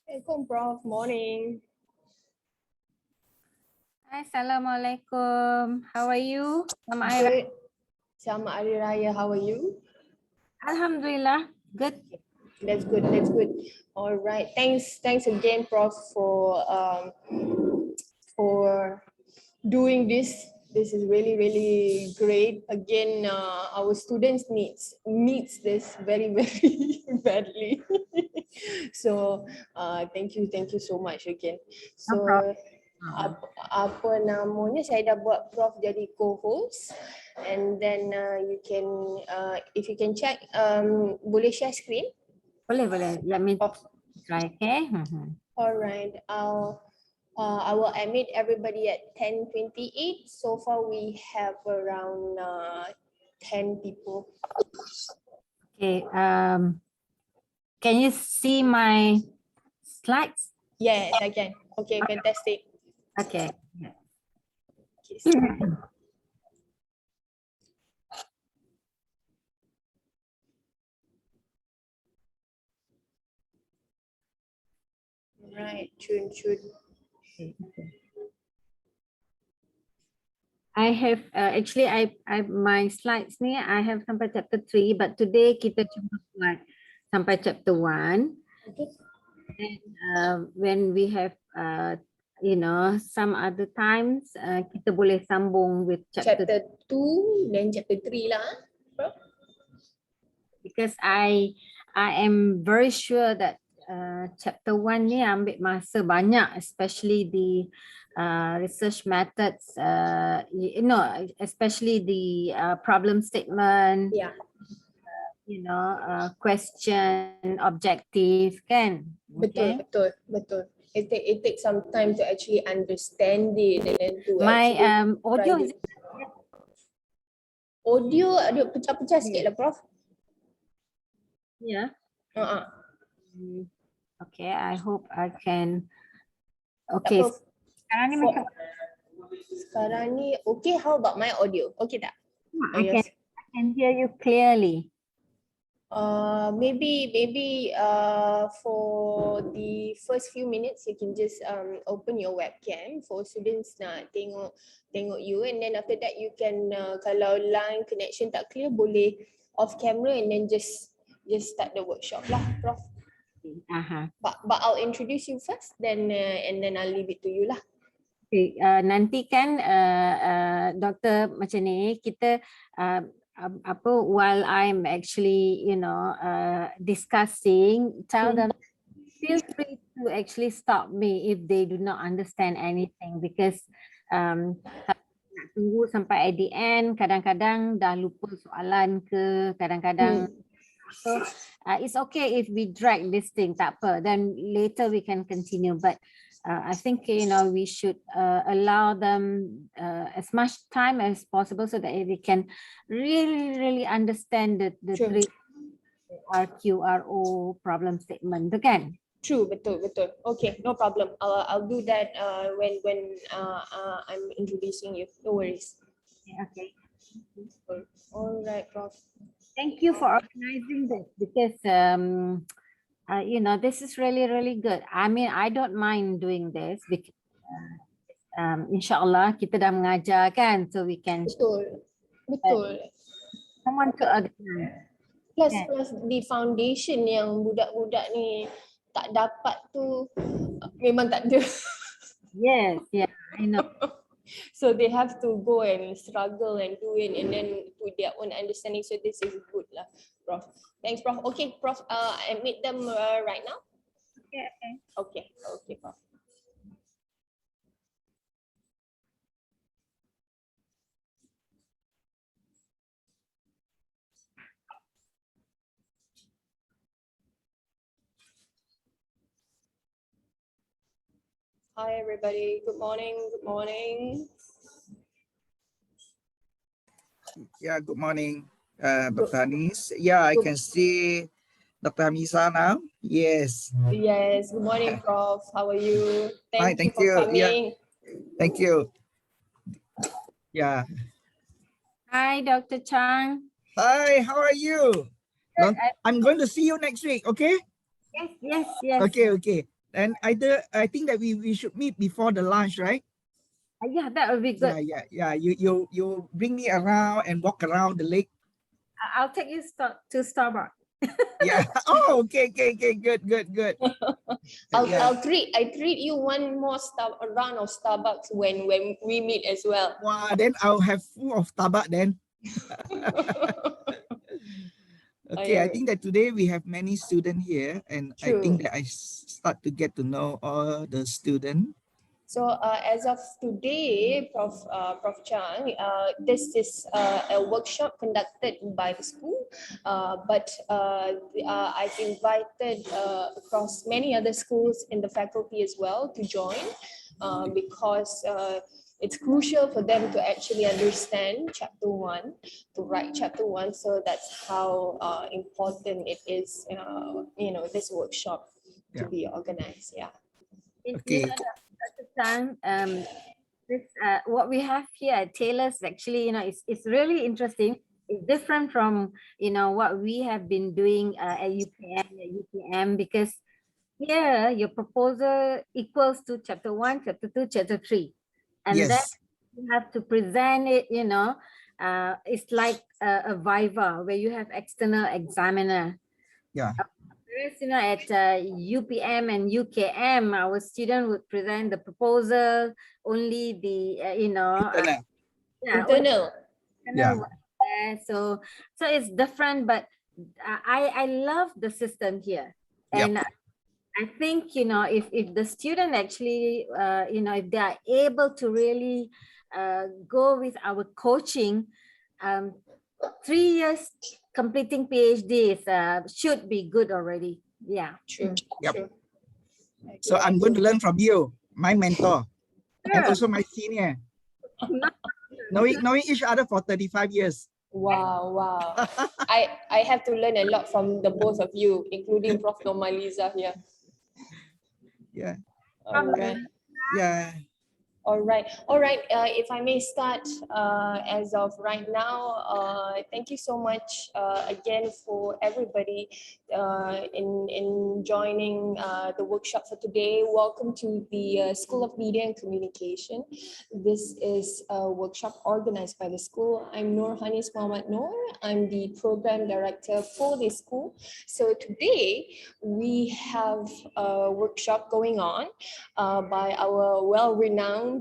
Assalamualaikum, Prof. Morning. Hi, Assalamualaikum. How are you? Selamat hari raya. Good. Selamat Hari Raya. How are you? Alhamdulillah, good. That's good. That's good. All right. Thanks again, Prof, for doing this. This is really great. Again, our students needs this very badly. So thank you so much again. No So problem. apa namanya, saya dah buat Prof jadi co-host, and then you can if you can check, boleh share screen. Boleh. Let me Oh, try, okay? all right. I will admit everybody at 10:28. So far we have around 10 people. Okay. Can you see my slides? Yes, I can. Okay, fantastic. Okay. Okay, so right, Chun. I have actually I my slides ni I have sampai chapter 3, but today kita cuma buat sampai chapter 1. Okay. And when we have some other times kita boleh sambung with Chapter 2 then chapter 3 lah. Prof. Because I am very sure that chapter 1 ni ambil masa banyak, especially the research methods, especially the problem statement, Yeah. question, objective, kan? Betul. It takes some time to actually understand it and then to My actually audio try is it. Audio ada pecah-pecah sikit lah, Prof. yeah. Uh-uh. Okay, I hope I can. Tak Okay, apa. sekarang ni macam Sekarang ni okay, how about my audio? Okay tak? I can hear you clearly. Maybe for the first few minutes you can just open your webcam for students nak tengok you, and then after that you can kalau line connection tak clear boleh off camera and then just start the workshop lah, Prof. But I'll introduce you first, then and then I'll leave it to you lah. Okay, nanti kan doktor macam ni kita while I'm actually discussing, tell them feel free to actually stop me if they do not understand anything, because nak tunggu sampai at the end kadang-kadang dah lupa soalan ke, kadang-kadang so it's okay if we drag this thing, tak apa, then later we can continue, but I think we should allow them as much time as possible so that they can really understand the three RQRO problem statement, kan? True, betul. Okay, no problem. I'll do that when I'm introducing you. No worries. Okay. All right, Prof. Thank you for organizing this, because this is really good. I mean, I don't mind doing this because insyaAllah kita dah mengajar kan, so we can Betul. someone to organize. Plus the foundation yang budak-budak ni tak dapat tu memang tak ada. Yes, I know. So they have to go and struggle and do it and then with their own understanding. So this is good lah, Prof. Thanks, Prof. Okay, Prof, I meet them right now. Okay, Prof. Hi, everybody. Good morning. Yeah, good morning, Dr. Anis. Yeah, I can see Dr. Hamisah now. Yes. Yes. Good morning, Prof. How are you? Hi, Thank you for coming. Yeah. Thank you. Yeah. Hi, Dr. Chang. Hi, how are you? I'm going to see you next week, okay? Yes. Okay. And I think that we should meet before the lunch, right? Yeah, that would be good. Yeah. You bring me around and walk around the lake. I'll take you to Starbucks. Yeah. Oh, okay. Good. Yeah. I'll treat you one more round of Starbucks when we meet as well. Wow, then I'll have full of tabak then. Okay, I think that today we have many students here, and I True. think that I start to get to know all the students. So as of today, Prof Chang, this is a workshop conducted by the school, but I've invited across many other schools in the faculty as well to join, because it's crucial for them to actually understand chapter 1, to write chapter 1. So that's how important it is, this workshop to Yeah. be organized. Yeah. Okay. Dr. Tan, this what we have here at Taylor's actually, it's really interesting. It's different from what we have been doing at UPM, because here your proposal equals to chapter 1, chapter 2, chapter 3, and then Yes. you have to present it. It's like a viva where you have external examiner. Yeah. Whereas, at UPM and UKM, our student would present the proposal, only the, Internet. Internal. Yeah. So it's different, but I love the system here. And I think, if the student actually, if they are able to really go with our coaching, 3 years completing PhD should be good already. Yeah. True. Yep. True. So I'm going to learn from you, my mentor, and Sure. also my senior. Knowing each other for 35 years. Wow. I have to learn a lot from the both of you, including Prof. Hamisah here. Yeah. All right. Yeah. All right. If I may start as of right now, thank you so much again for everybody in joining the workshop for today. Welcome to the School of Media and Communication. This is a workshop organized by the school. I'm Nur Hanis Muhammad Noor. I'm the program director for the school. So today we have a workshop going on by our well-renowned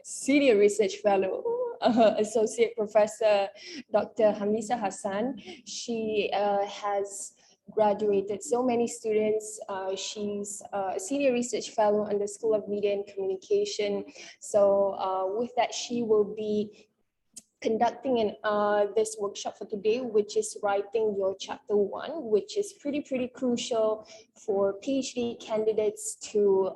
Senior Research Fellow, Associate Professor Dr.Hamisah Hassan. She has graduated so many students. She's a Senior Research Fellow in the School of Media and Communication. So with that, she will be conducting this workshop for today, which is writing your chapter 1, which is pretty crucial for PhD candidates to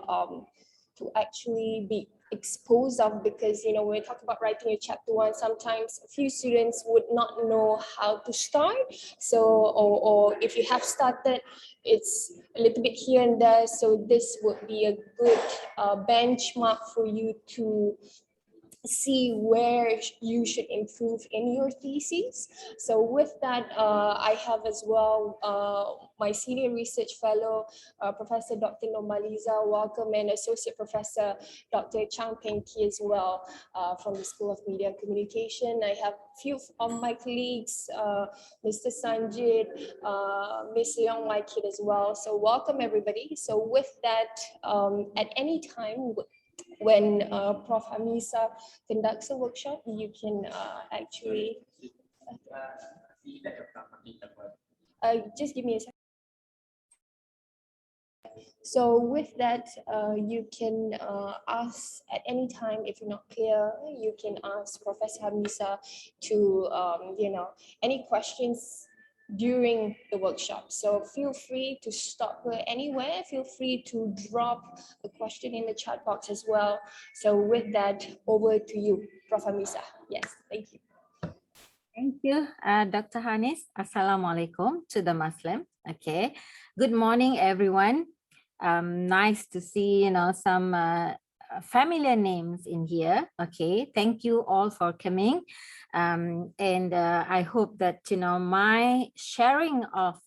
actually be exposed of, because when we talk about writing your chapter 1, sometimes a few students would not know how to start. So or if you have started, it's a little bit here and there. So this would be a good benchmark for you to see where you should improve in your thesis. So with that, I have as well my Senior Research Fellow, Professor Dr. Nomaliza, welcome, and Associate Professor Dr. Chang Peng Ki as well from the School of Media and Communication. I have a few of my colleagues, Mr. Sanjit, Ms. Leong, my kid as well. So welcome everybody. So with that, at any time, when Prof. Hamisah conducts a workshop, you can actually just give me a second. So with that, you can ask at any time. If you're not clear, you can ask Professor Hamisah to any questions during the workshop. So feel free to stop her anywhere. Feel free to drop a question in the chat box as well. So with that, over to you, Prof. Hamisah. Yes, thank you. Thank you, Dr. Hanis. Assalamualaikum to the Muslim. Okay. Good morning, everyone. Nice to see, some familiar names in here. Okay, thank you all for coming. And I hope that, my sharing of,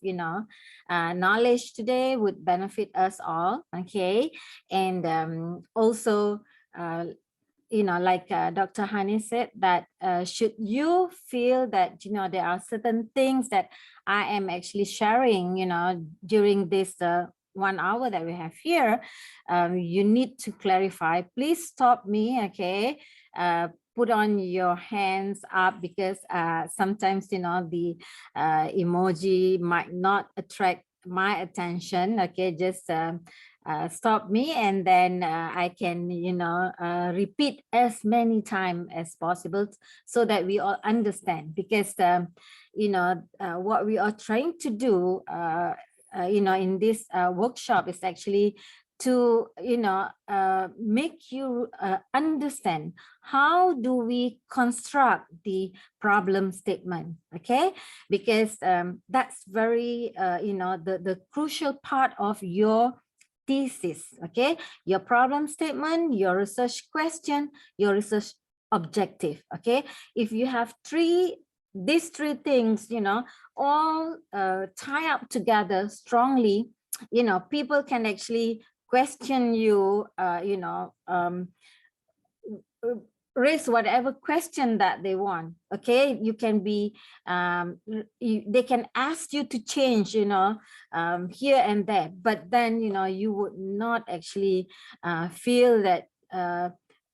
knowledge today would benefit us all. Okay, and also, like Dr. Hani said, that should you feel that, there are certain things that I am actually sharing, during this 1 hour that we have here, you need to clarify, please stop me. Okay, put on your hands up, because sometimes, the emoji might not attract my attention. Okay, just stop me, and then I can, repeat as many times as possible, so that we all understand. Because what we are trying to do, in this workshop is actually to, make you understand how do we construct the problem statement. Okay, because that's very, the crucial part of your thesis. Okay, your problem statement, your research question, your research objective. Okay, if you have these three things, all tie up together strongly, people can actually question you, raise whatever question that they want. Okay, you can be, they can ask you to change, here and there, but then, you would not actually feel that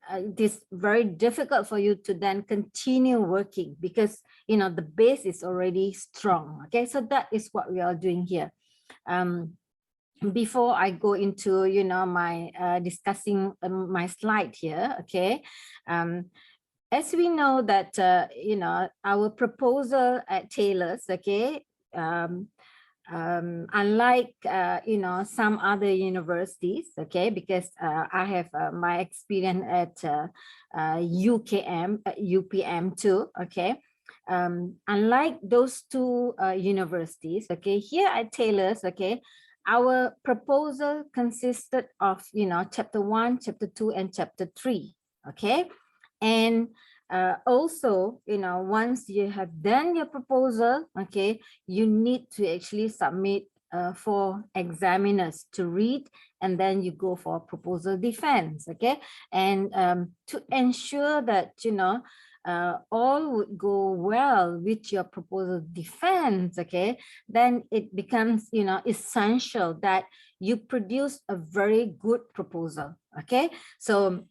it is very difficult for you to then continue working, because, the base is already strong. Okay, so that is what we are doing here. Before I go into, my discussing my slide here. Okay, as we know that, our proposal at Taylor's, okay, unlike, some other universities, okay, because I have my experience at UPM too. Okay, unlike those two universities, okay, here at Taylor's, okay, our proposal consisted of, chapter 1, chapter 2, and chapter 3. Okay, and also, once you have done your proposal, okay, you need to actually submit for examiners to read, and then you go for proposal defense. Okay, and to ensure that, all would go well with your proposal defense, okay, then it becomes, essential that you produce a very good proposal. Okay, so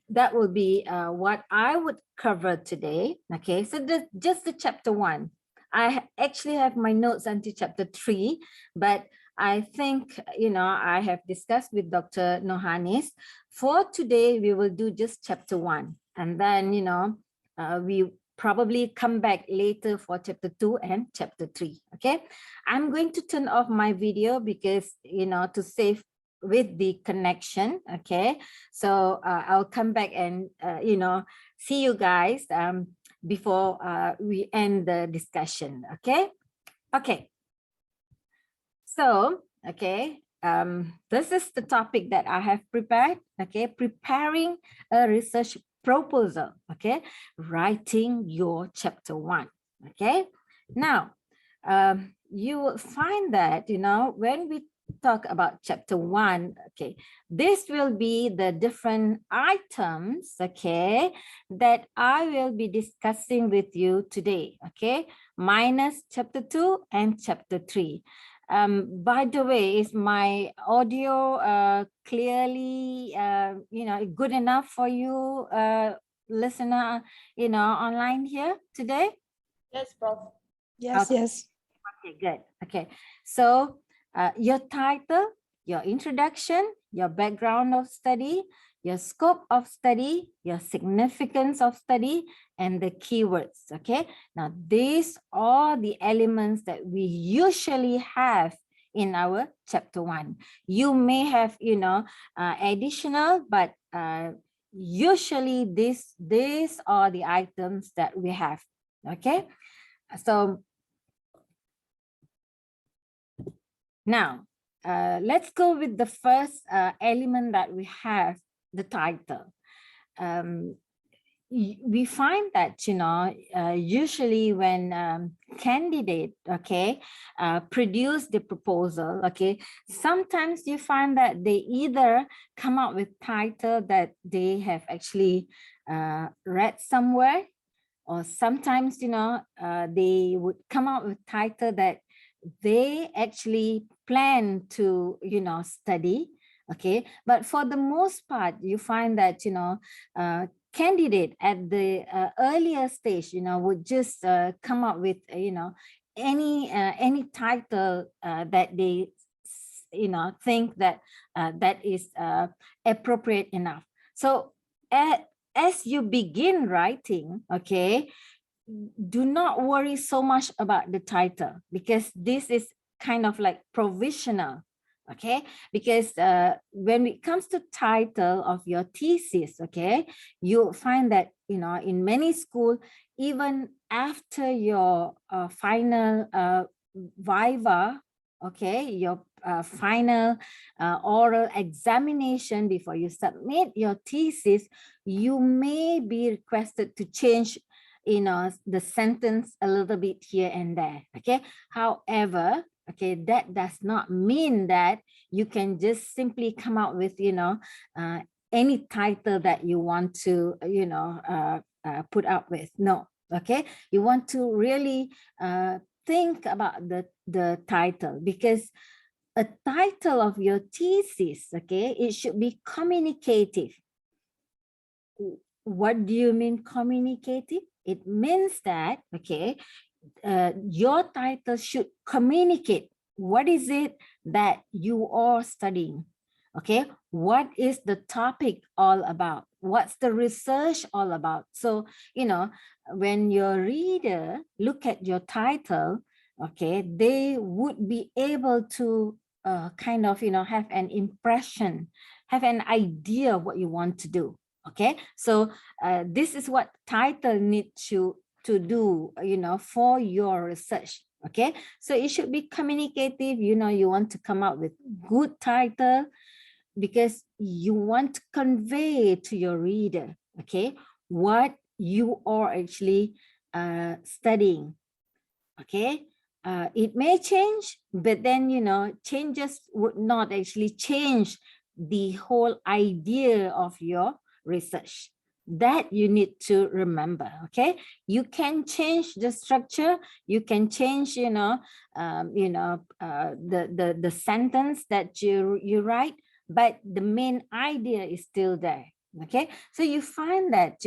that will be what I would cover today. Okay, so just the chapter 1. I actually have my notes until chapter 3, but I think, I have discussed with Dr. Nohanis. For today, we will do just chapter 1, and then, we probably come back later for chapter 2 and chapter 3. Okay, I'm going to turn off my video because, to save with the connection. Okay, so I'll come back and, see you guys before we end the discussion. Okay, okay. So, okay, this is the topic that I have prepared. Okay, preparing a research proposal. Okay, writing your chapter 1. Okay, now you will find that, when we talk about chapter 1, okay, this will be the different items, okay, that I will be discussing with you today. Okay, minus chapter 2 and chapter 3. By the way, is my audio clearly, good enough for you, listener, online here today? Yes, Prof. Yes, Okay. yes. Okay, good. Okay, so your title, your introduction, your background of study, your scope of study, your significance of study, and the keywords. Okay, now these are the elements that we usually have in our chapter 1. You may have, additional, but usually these are the items that we have. Okay, so now, let's go with the first element that we have the title. We find that, usually when candidate, produce the proposal, sometimes you find that they either come up with title that they have actually read somewhere, or sometimes, they would come up with title that they actually plan to, study. Okay, but for the most part, you find that, candidate at the earlier stage, would just come up with, any title that they, think that that is appropriate enough. So as you begin writing, do not worry so much about the title, because this is kind of like provisional. Okay, because when it comes to title of your thesis, you find that, in many schools, even after your final viva, your final oral examination before you submit your thesis, you may be requested to change, the sentence a little bit here and there. However, that does not mean that you can just simply come out with, any title that you want to, put up with. No, you want to really think about the title, because a title of your thesis, it should be communicative. What do you mean communicative? It means that, your title should communicate what is it that you are studying. What is the topic all about? What's the research all about? So, when your reader look at your title, they would be able to kind of, have an impression, have an idea what you want to do. So this is what title needs to do, for your research. So it should be communicative. You want to come up with good title because you want to convey to your reader, what you are actually studying. It may change, but then, changes would not actually change the whole idea of your research. That you need to remember. You can change the structure, you can change, the sentence that you write, but the main idea is still there. So you find that,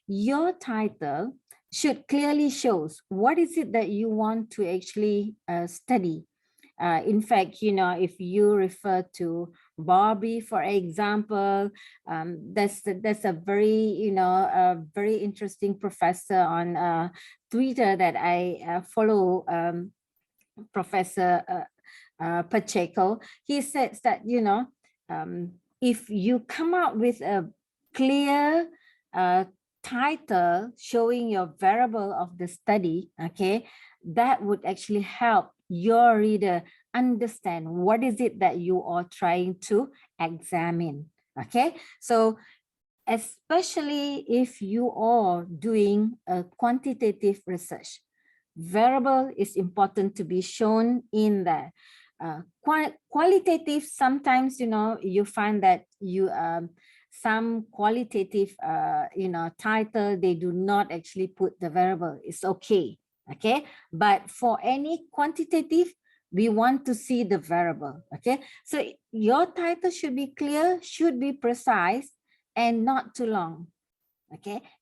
your title should clearly shows what is it that you want to actually study. In fact, if you refer to Barbie, for example, there's a very, a very interesting professor on Twitter that I follow, Professor Pacheco. He says that, if you come out with a clear title showing your variable of the study, that would actually help your reader understand what is it that you are trying to examine. So especially if you are doing a quantitative research, variable is important to be shown in there. Qualitative, sometimes, you find that you some qualitative title, they do not actually put the variable. It's okay. But for any quantitative, we want to see the variable. So your title should be clear, should be precise, and not too long.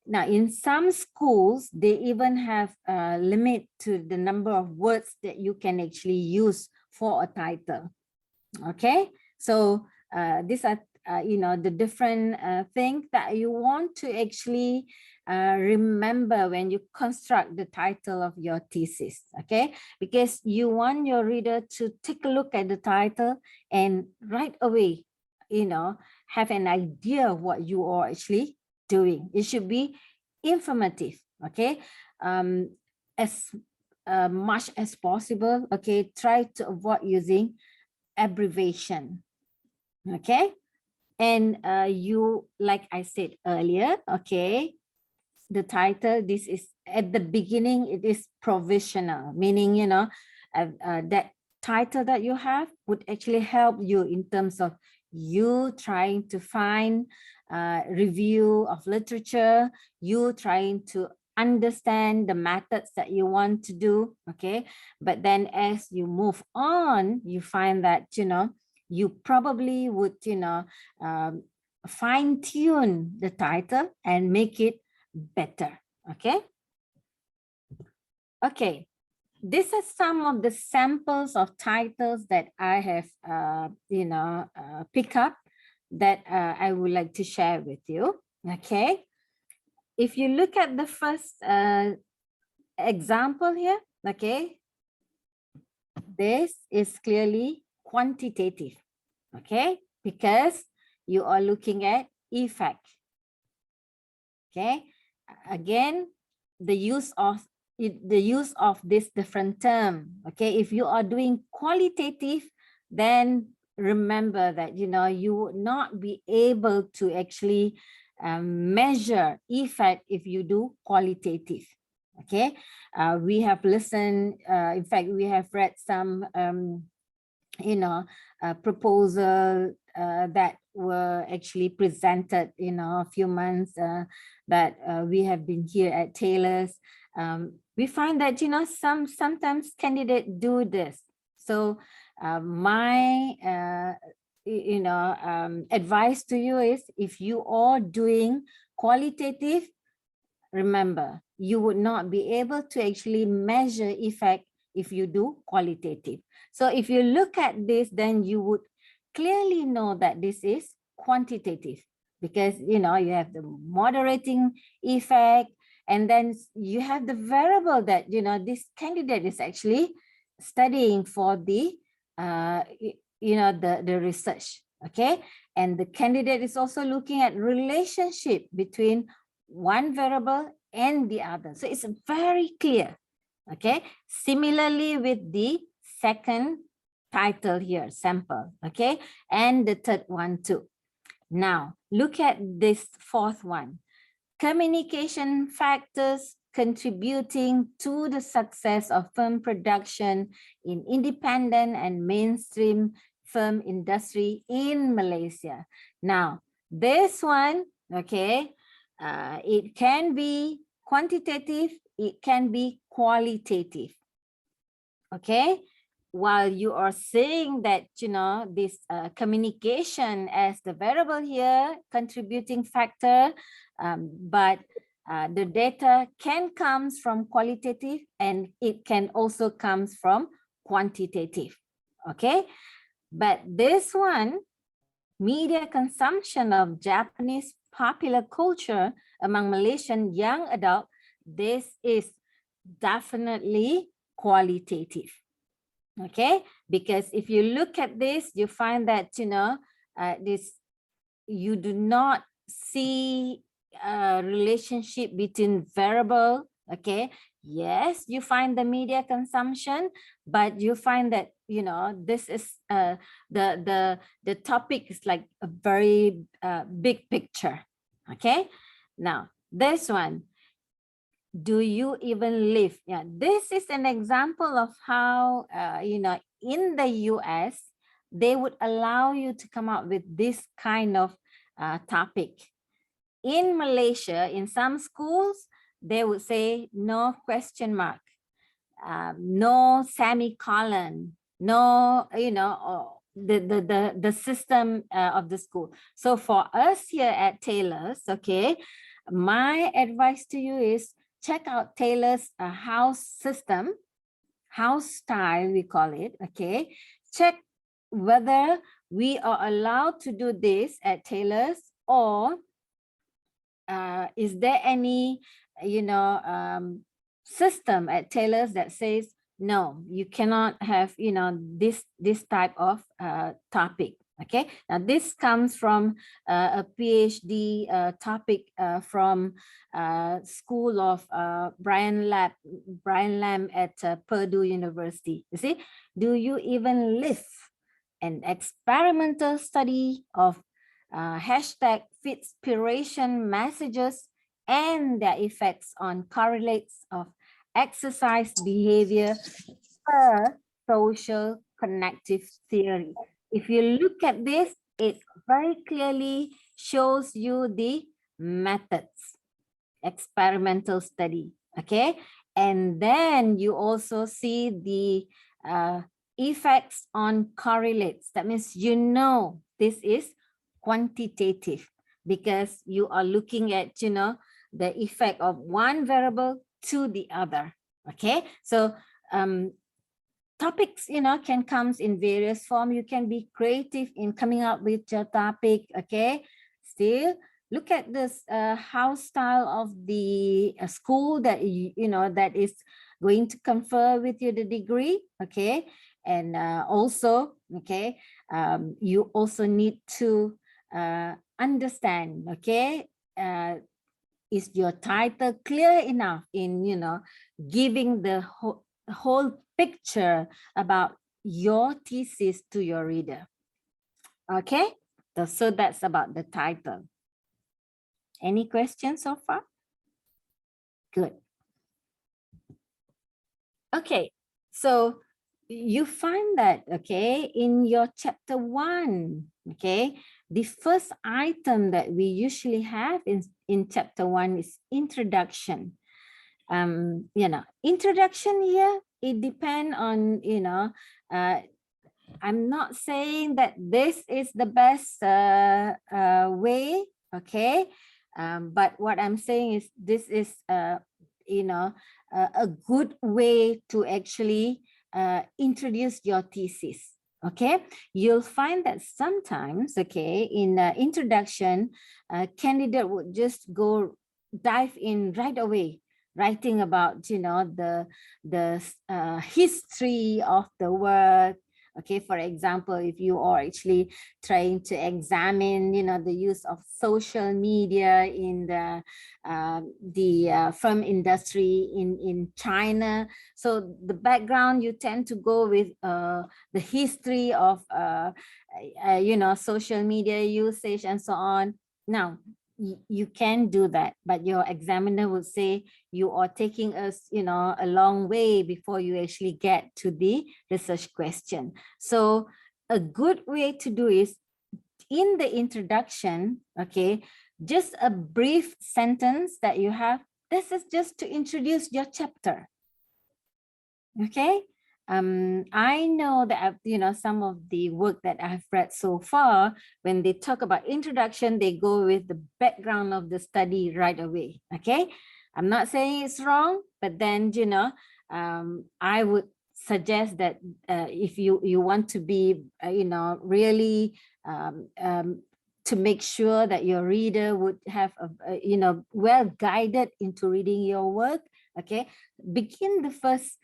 Now in some schools, they even have a limit to the number of words that you can actually use for a title. So these are the different things that you want to actually remember when you construct the title of your thesis. Because you want your reader to take a look at the title and right away, have an idea of what you are actually doing. It should be informative. As much as possible, try to avoid using abbreviation. And you, like I said earlier, okay, the title, this is at the beginning, it is provisional, meaning, you know, that title that you have would actually help you in terms of you trying to find review of literature, you trying to understand the methods that you want to do, okay? But then as you move on, you find that, you know, you probably would, you know, fine tune the title and make it better, okay? Okay, these are some of the samples of titles that I have, pick up that I would like to share with you, okay? If you look at the first example here, okay, this is clearly quantitative, okay? Because you are looking at effect, okay? Again, the use of this different term, okay? If you are doing qualitative, then remember that, you know, you would not be able to actually measure effect if you do qualitative, okay? We have listened, in fact, we have read some proposal that were actually presented, a few months that we have been here at Taylor's. We find that, sometimes candidates do this. So my, advice to you is, if you are doing qualitative, remember, you would not be able to actually measure effect if you do qualitative. So if you look at this, then you would clearly know that this is quantitative, because you have the moderating effect, and then you have the variable that this candidate is actually studying for the the research, okay? And the candidate is also looking at relationship between one variable and the other. So it's very clear, okay? Similarly with the second title here, sample, okay? And the third one too. Now, look at this fourth one. Communication factors contributing to the success of film production in independent and mainstream film industry in Malaysia. Now, this one, okay, it can be quantitative, it can be qualitative, okay? While you are saying that, this communication as the variable here, contributing factor, but the data can comes from qualitative and it can also comes from quantitative, okay? But this one, media consumption of Japanese popular culture among Malaysian young adults, this is definitely qualitative, okay? Because if you look at this, you find that, you do not see a relationship between variable, okay? Yes, you find the media consumption, but you find that, this is the topic is like a very big picture, okay? Now, this one, do you even live? Yeah, this is an example of how, in the US, they would allow you to come up with this kind of topic. In Malaysia, in some schools, they would say no question mark, no semicolon, no, the system of the school. So for us here at Taylor's, okay, my advice to you is check out Taylor's house system, house style, we call it, okay? Check whether we are allowed to do this at Taylor's, or is there any, system at Taylor's that says, no, you cannot have, this type of topic. Okay, now this comes from a PhD topic from School of Brian Lam at Purdue University. You see, do you even live an experimental study of hashtag fitspiration messages and their effects on correlates of exercise behavior per social connective theory. If you look at this, it very clearly shows you the methods, experimental study, okay? And then you also see the effects on correlates. That means you know this is quantitative because you are looking at, you know, the effect of one variable to the other, okay? So topics, you know, can come in various forms. You can be creative in coming up with your topic, okay? Still, look at this house style of the school that you know that is going to confer with you the degree, okay? And also, okay, you also need to understand, okay? Is your title clear enough in, you know, giving the whole picture about your thesis to your reader? Okay, so that's about the title. Any questions so far? Good. Okay, so you find that, okay, in your chapter 1, okay, the first item that we usually have in chapter 1 is introduction. You know, introduction here, it depends on, you know, I'm not saying that this is the best way, okay? But what I'm saying is this is, you know, a good way to actually introduce your thesis, okay? You'll find that sometimes, okay, in introduction, candidate would just dive in right away, writing about, you know, the history of the work. Okay, for example, if you are actually trying to examine, you know, the use of social media in the film industry in China, so the background you tend to go with the history of you know, social media usage and so on. Now, you can do that, but your examiner would say you are taking us, you know, a long way before you actually get to the research question. So a good way to do is in the introduction, okay, just a brief sentence that you have. This is just to introduce your chapter. Okay. I know that, you know, some of the work that I've read so far, when they talk about introduction, they go with the background of the study right away. Okay. I'm not saying it's wrong, but then, you know, I would suggest that if you want to be, you know, really to make sure that your reader would have, you know, well guided into reading your work, okay, begin the first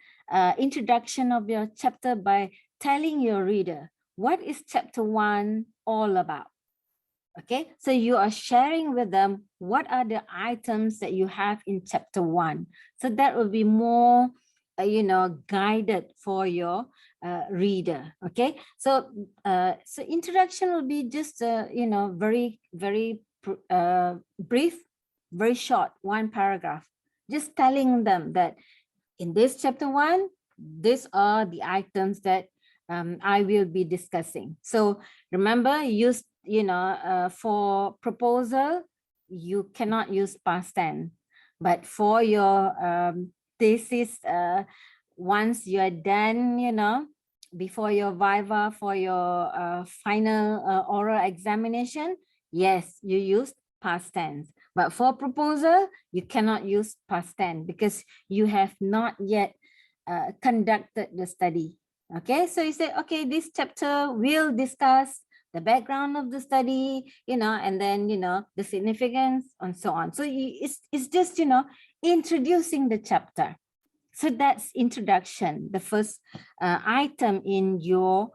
introduction of your chapter by telling your reader, what is chapter 1 all about? Okay, so you are sharing with them what are the items that you have in chapter 1. So that will be more, you know, guided for your reader. Okay, so so introduction will be just, you know, very brief, very short, 1 paragraph, just telling them that in this chapter 1, these are the items that I will be discussing. So remember, use, you know, for proposal, you cannot use past tense. But for your thesis, once you are done, you know, before your viva, for your final oral examination, yes, you use past tense. But for proposal, you cannot use past tense because you have not yet conducted the study. Okay, so you say, okay, this chapter will discuss the background of the study, you know, and then, you know, the significance and so on. So it's just, you know, introducing the chapter. So that's introduction, the first item in your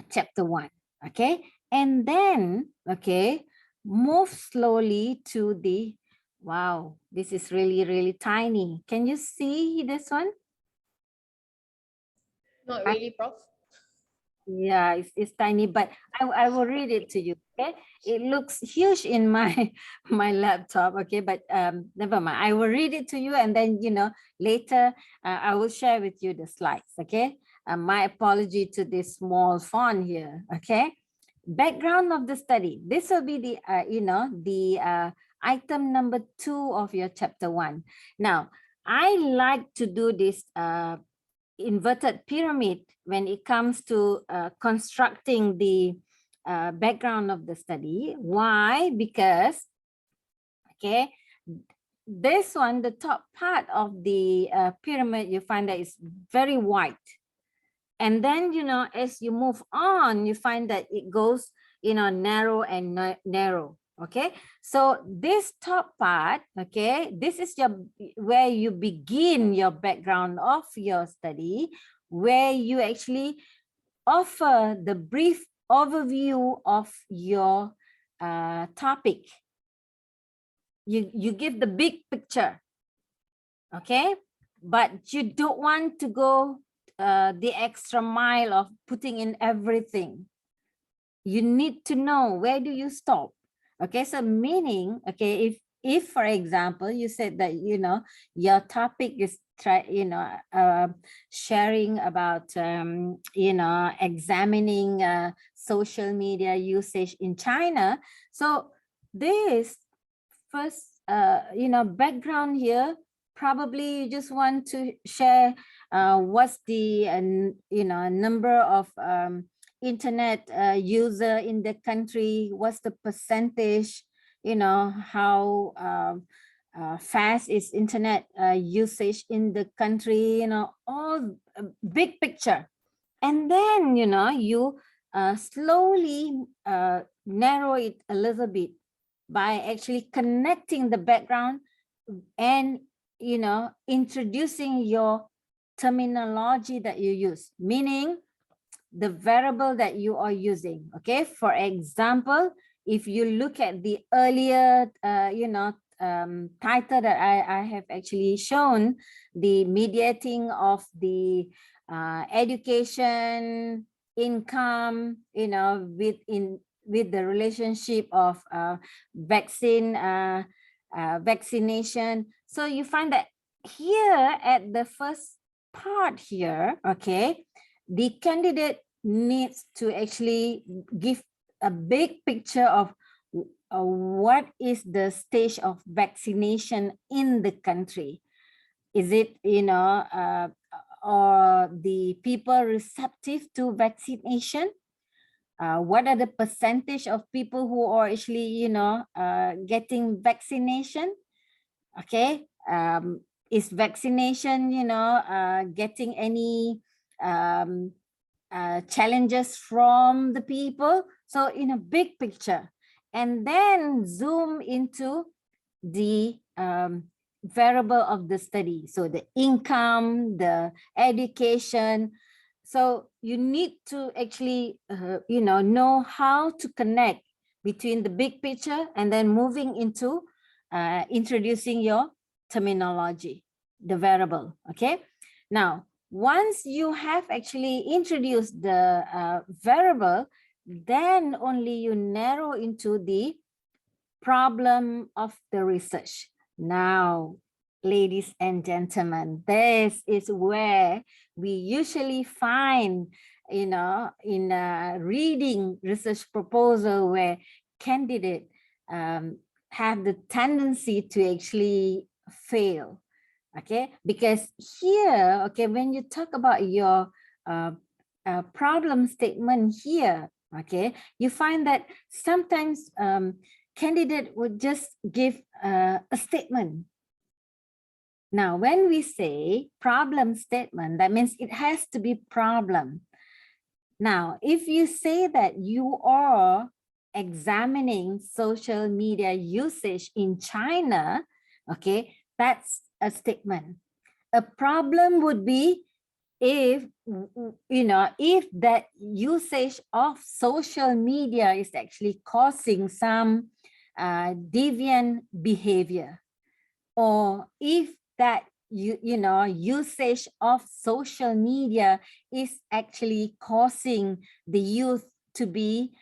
chapter 1. Okay, and then, okay, move slowly to the, wow, this is really tiny. Can you see this one? Not really, Prof. Yeah, it's tiny, but I will read it to you. Okay, it looks huge in my my laptop. Okay, but never mind. I will read it to you, and then later I will share with you the slides. Okay, my apology to this small font here. Okay, background of the study. This will be the item number 2 of your chapter 1. Now, I like to do this inverted pyramid when it comes to constructing the background of the study. Why? Because, okay, this one, the top part of the pyramid, you find that it's very wide. And then, as you move on, you find that it goes, narrow and narrow. Okay, so this top part, okay, this is where you begin your background of your study, where you actually offer the brief overview of your topic. You give the big picture, okay, but you don't want to go the extra mile of putting in everything. You need to know, where do you stop? Okay, so meaning, okay, if for example you said that your topic is sharing about examining social media usage in China, so this first background here, probably you just want to share what's the number of internet user in the country, what's the percentage, how fast is internet usage in the country, all big picture. And then, you slowly narrow it a little bit by actually connecting the background and, introducing your terminology that you use, meaning the variable that you are using. Okay, for example, if you look at the earlier title that I have actually shown, the mediating of the education, income, with the relationship of vaccination. So you find that here at the first part here, okay, the candidate needs to actually give a big picture of what is the stage of vaccination in the country. Is it, or the people receptive to vaccination? What are the percentage of people who are actually, getting vaccination? Okay, is vaccination, getting any challenges from the people? So in a big picture, and then zoom into the variable of the study. So the income, the education. So you need to actually, know how to connect between the big picture and then moving into introducing your terminology, the variable. Okay. Now, once you have actually introduced the variable, then only you narrow into the problem of the research. Now, ladies and gentlemen, this is where we usually find, in a reading research proposal, where candidate have the tendency to actually fail. Okay, because here, okay, when you talk about your problem statement here, okay, you find that sometimes candidate would just give a statement. Now, when we say problem statement, that means it has to be problem. Now, if you say that you are examining social media usage in China, okay, that's a statement. A problem would be if, if that usage of social media is actually causing some deviant behavior, or if that usage of social media is actually causing the youth to be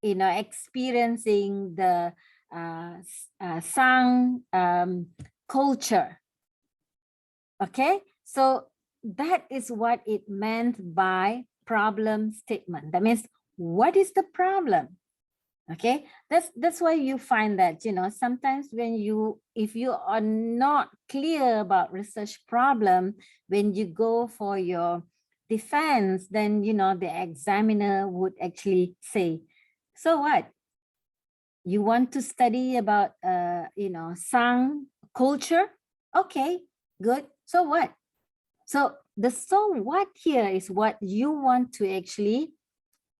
experiencing the Sang culture. Okay, so that is what it meant by problem statement. That means, what is the problem? Okay, that's why you find that, sometimes if you are not clear about research problem, when you go for your defense, then the examiner would actually say, so what? You want to study about Sang culture? Okay, good. So what? So the so what here is what you want to actually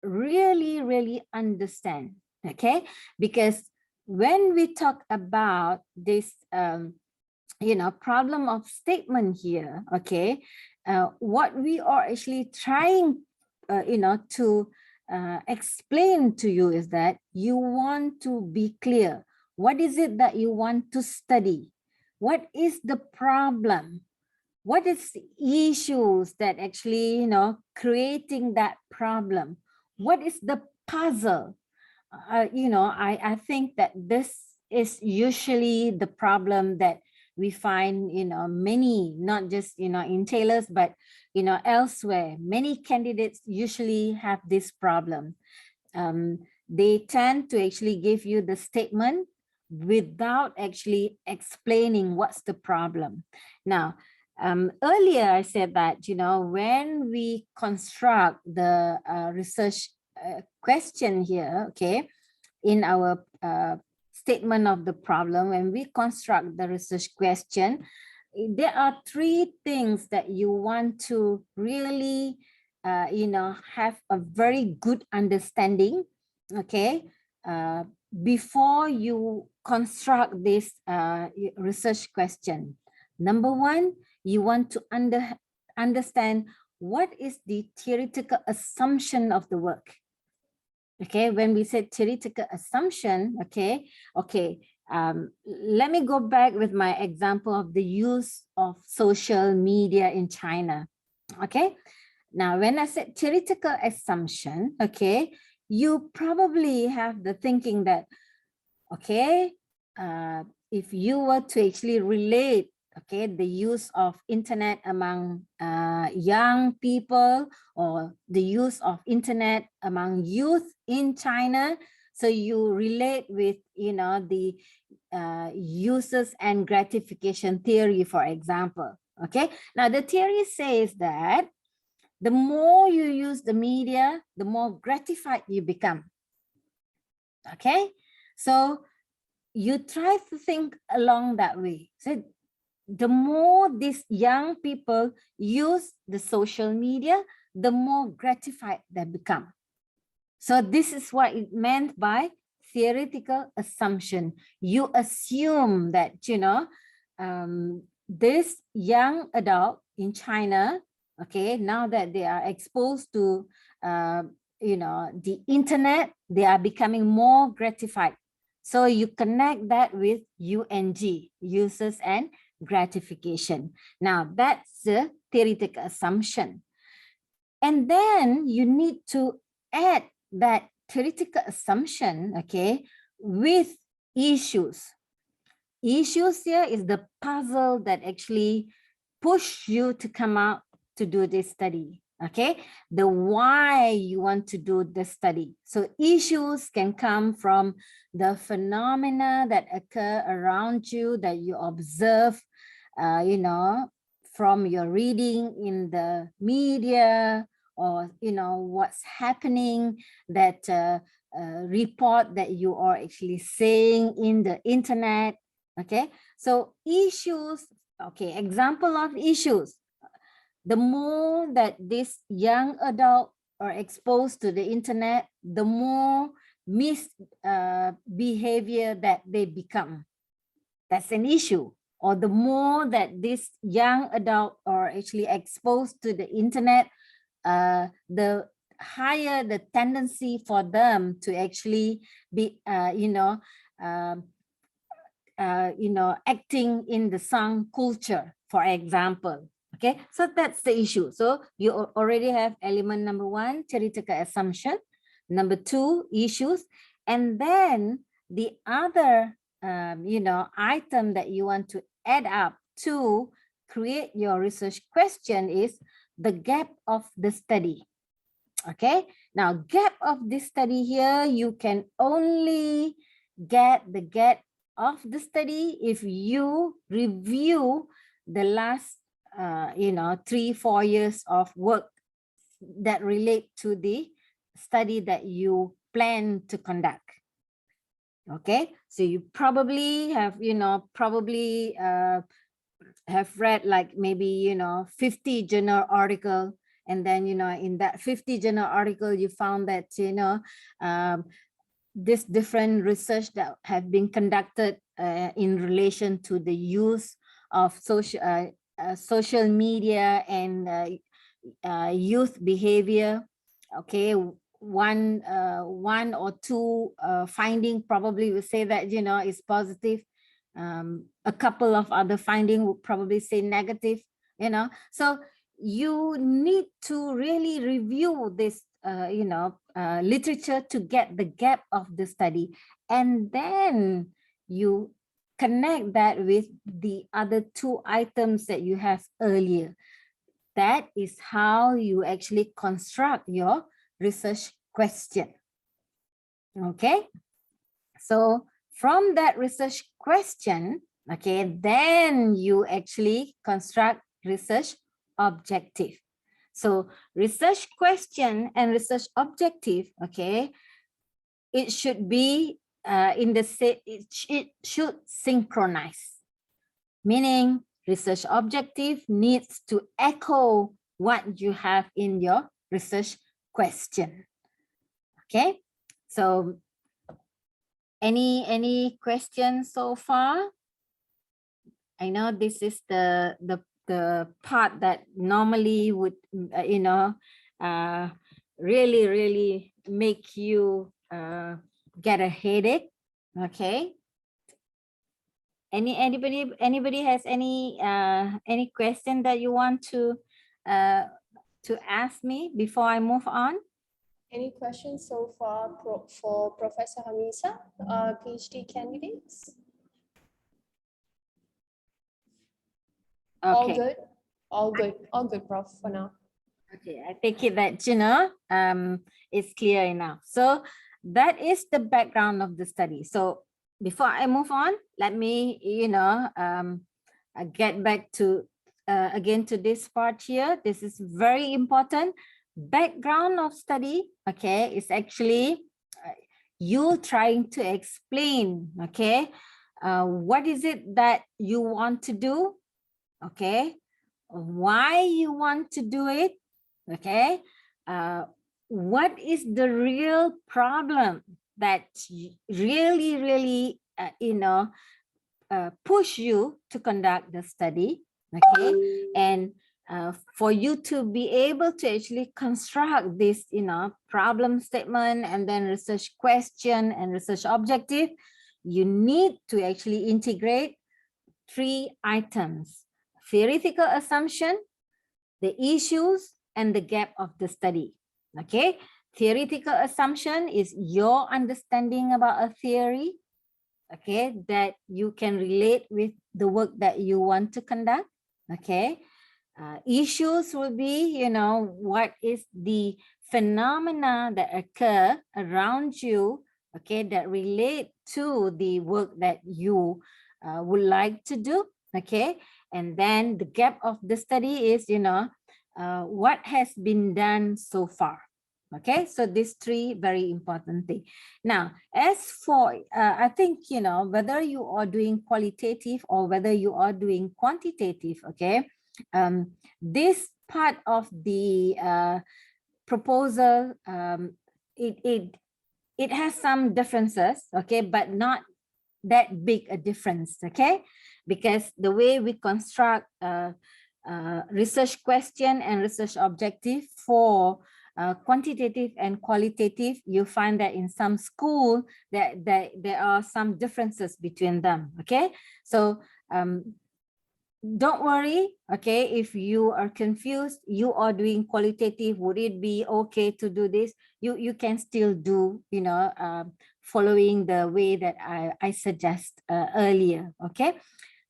really understand. Okay, because when we talk about this problem of statement here, okay, what we are actually trying to explain to you is that you want to be clear. What is it that you want to study? What is the problem? What is the issues that actually creating that problem? What is the puzzle? I think that this is usually the problem that we find, many, not just, in tailors, but, elsewhere. Many candidates usually have this problem. They tend to actually give you the statement without actually explaining what's the problem. Now, earlier I said that, when we construct the research question here, okay, in our statement of the problem, when we construct the research question, there are three things that you want to really, have a very good understanding, okay, before you construct this research question. Number one, you want to understand what is the theoretical assumption of the work. Okay, when we say theoretical assumption, okay, let me go back with my example of the use of social media in China. Okay, now when I said theoretical assumption, okay, you probably have the thinking that, okay, if you were to actually relate, okay, the use of internet among young people, or the use of internet among youth in China, so you relate with, the uses and gratification theory, for example. Okay, now the theory says that the more you use the media, the more gratified you become. Okay, so you try to think along that way. So the more these young people use the social media, the more gratified they become. So this is what it meant by theoretical assumption. You assume that, this young adult in China, okay, now that they are exposed to, the internet, they are becoming more gratified. So you connect that with UNG, uses and gratification. Now that's the theoretical assumption. And then you need to add that theoretical assumption, okay, with issues. Issues here is the puzzle that actually push you to come out to do this study. Okay, the why you want to do the study. So issues can come from the phenomena that occur around you, that you observe, from your reading in the media, or what's happening, that report that you are actually seeing in the internet. Okay, so issues, okay, example of issues. The more that this young adult are exposed to the internet, the more misbehavior that they become. That's an issue. Or the more that this young adult are actually exposed to the internet, the higher the tendency for them to actually be, acting in the Sang culture, for example. Okay, so that's the issue. So you already have element number 1, cerita ke assumption. Number 2, issues. And then the other, item that you want to add up to create your research question is the gap of the study. Okay, now gap of this study here, you can only get the gap of the study if you review the last 3-4 years of work that relate to the study that you plan to conduct. Okay, so you probably have have read like maybe 50 journal article, and then in that 50 journal article you found that this different research that have been conducted in relation to the use of social media and youth behavior. Okay, one or two finding probably will say that is positive. A couple of other findings would probably say negative. So you need to really review this literature to get the gap of the study, and then you connect that with the other 2 items that you have earlier. That is how you actually construct your research question. Okay, so from that research question, okay, then you actually construct research objective. So research question and research objective, okay, it should be it should synchronize, meaning research objective needs to echo what you have in your research question. Okay, so any questions so far? I know this is the part that normally would really make you get a headache. Okay, anybody has any question that you want to ask me before I move on? Any questions so far for Professor Hamisah, PhD candidates? Okay. All good, Prof, for now. Okay, I take it that it's clear enough. So that is the background of the study. So before I move on, let me get back to again to this part here. This is very important. Background of study, okay, is actually you trying to explain, okay, what is it that you want to do, okay, why you want to do it, okay, what is the real problem that really push you to conduct the study, okay, and for you to be able to actually construct this problem statement and then research question and research objective, you need to actually integrate 3 items: theoretical assumption, the issues, and the gap of the study. Okay, theoretical assumption is your understanding about a theory, okay, that you can relate with the work that you want to conduct. Okay, issues will be what is the phenomena that occur around you, okay, that relate to the work that you would like to do. Okay, and then the gap of the study is what has been done so far. Okay, so these 3 very important things. Now, as for I think whether you are doing qualitative or whether you are doing quantitative, okay, this part of the proposal, it has some differences, okay, but not that big a difference, okay, because the way we construct research question and research objective for quantitative and qualitative, you find that in some school that there are some differences between them. Okay, so don't worry, okay, if you are confused, you are doing qualitative, would it be okay to do this? You can still do, you know, following the way that I suggest earlier, okay?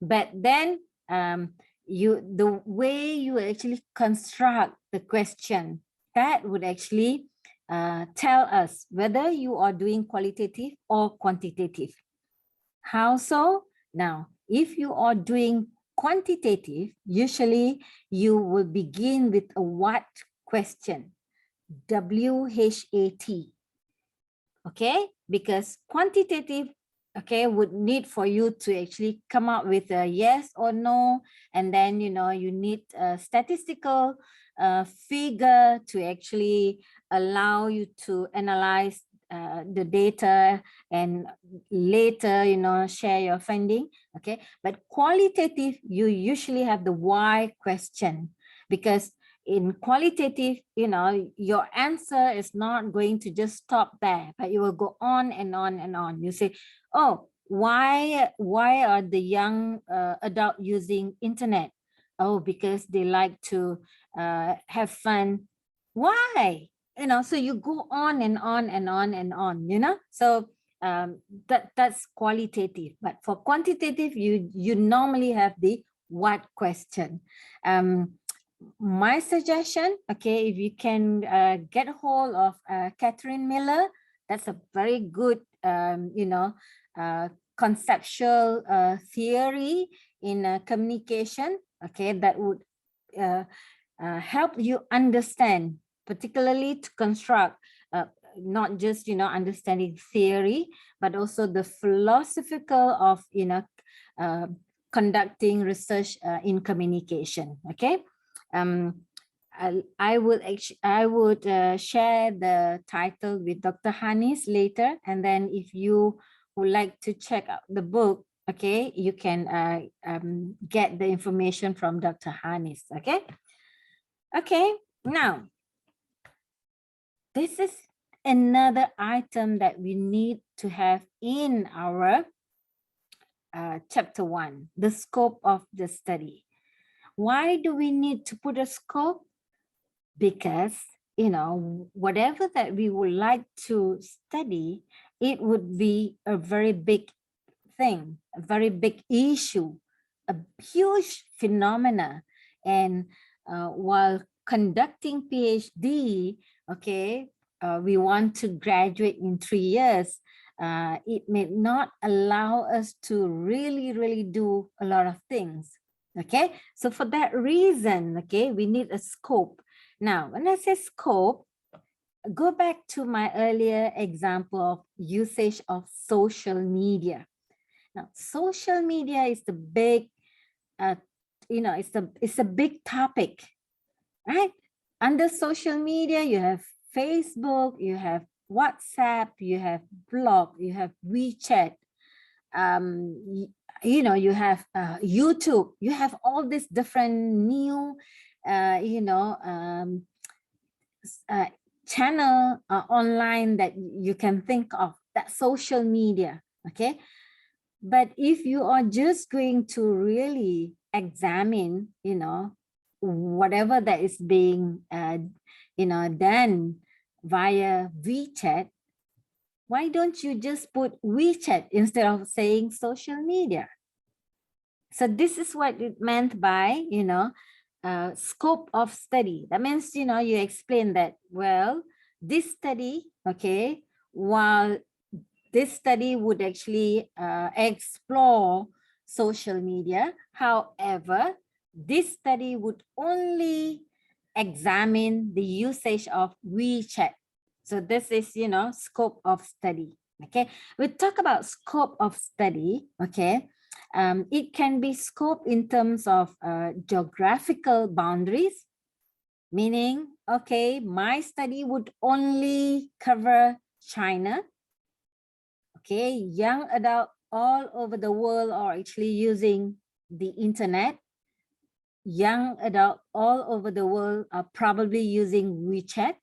But then the way you actually construct the question, that would actually tell us whether you are doing qualitative or quantitative. How so? Now, if you are doing quantitative, usually you will begin with a what question, W-H-A-T, okay? Because quantitative, okay, would need for you to actually come up with a yes or no, and then, you know, you need a statistical figure to actually allow you to analyze the data and later, you know, share your finding, okay? But qualitative, you usually have the why question, because in qualitative, you know, your answer is not going to just stop there, but you will go on and on and on. You say, oh, why are the young adult using internet? Oh, because they like to have fun. Why? You know, so you go on and on and on and on, you know. So that's qualitative. But for quantitative, you normally have the what question. My suggestion, okay, if you can get hold of Catherine Miller, that's a very good, you know, conceptual theory in communication, okay, that would help you understand, particularly to construct not just, you know, understanding theory, but also the philosophical of, you know, conducting research in communication, okay? I would share the title with Dr. Hanis later, and then if you would like to check out the book, okay, you can get the information from Dr. Hanis, okay? Okay, now, this is another item that we need to have in our chapter 1, the scope of the study. Why do we need to put a scope? Because, you know, whatever that we would like to study, it would be a very big thing, a very big issue, a huge phenomena. And while conducting PhD, okay, we want to graduate in 3 years, it may not allow us to really do a lot of things. Okay, so for that reason, okay, we need a scope. Now, when I say scope, go back to my earlier example of usage of social media. Now, social media is the big, you know, it's a big topic, right? Under social media, you have Facebook, you have WhatsApp, you have blog, you have WeChat, you know, you have YouTube, you have all these different new, you know, channel online that you can think of, that social media, okay? But if you are just going to really examine, you know, whatever that is being, you know, done via WeChat, why don't you just put WeChat instead of saying social media? So this is what it meant by, you know, scope of study. That means, you know, you explain that, well, this study, okay, while this study would actually explore social media, however, this study would only examine the usage of WeChat. So this is, you know, scope of study, okay? We talk about scope of study, okay? It can be scope in terms of geographical boundaries, meaning, okay, my study would only cover China. Okay, young adults all over the world are actually using the internet. Young adults all over the world are probably using WeChat.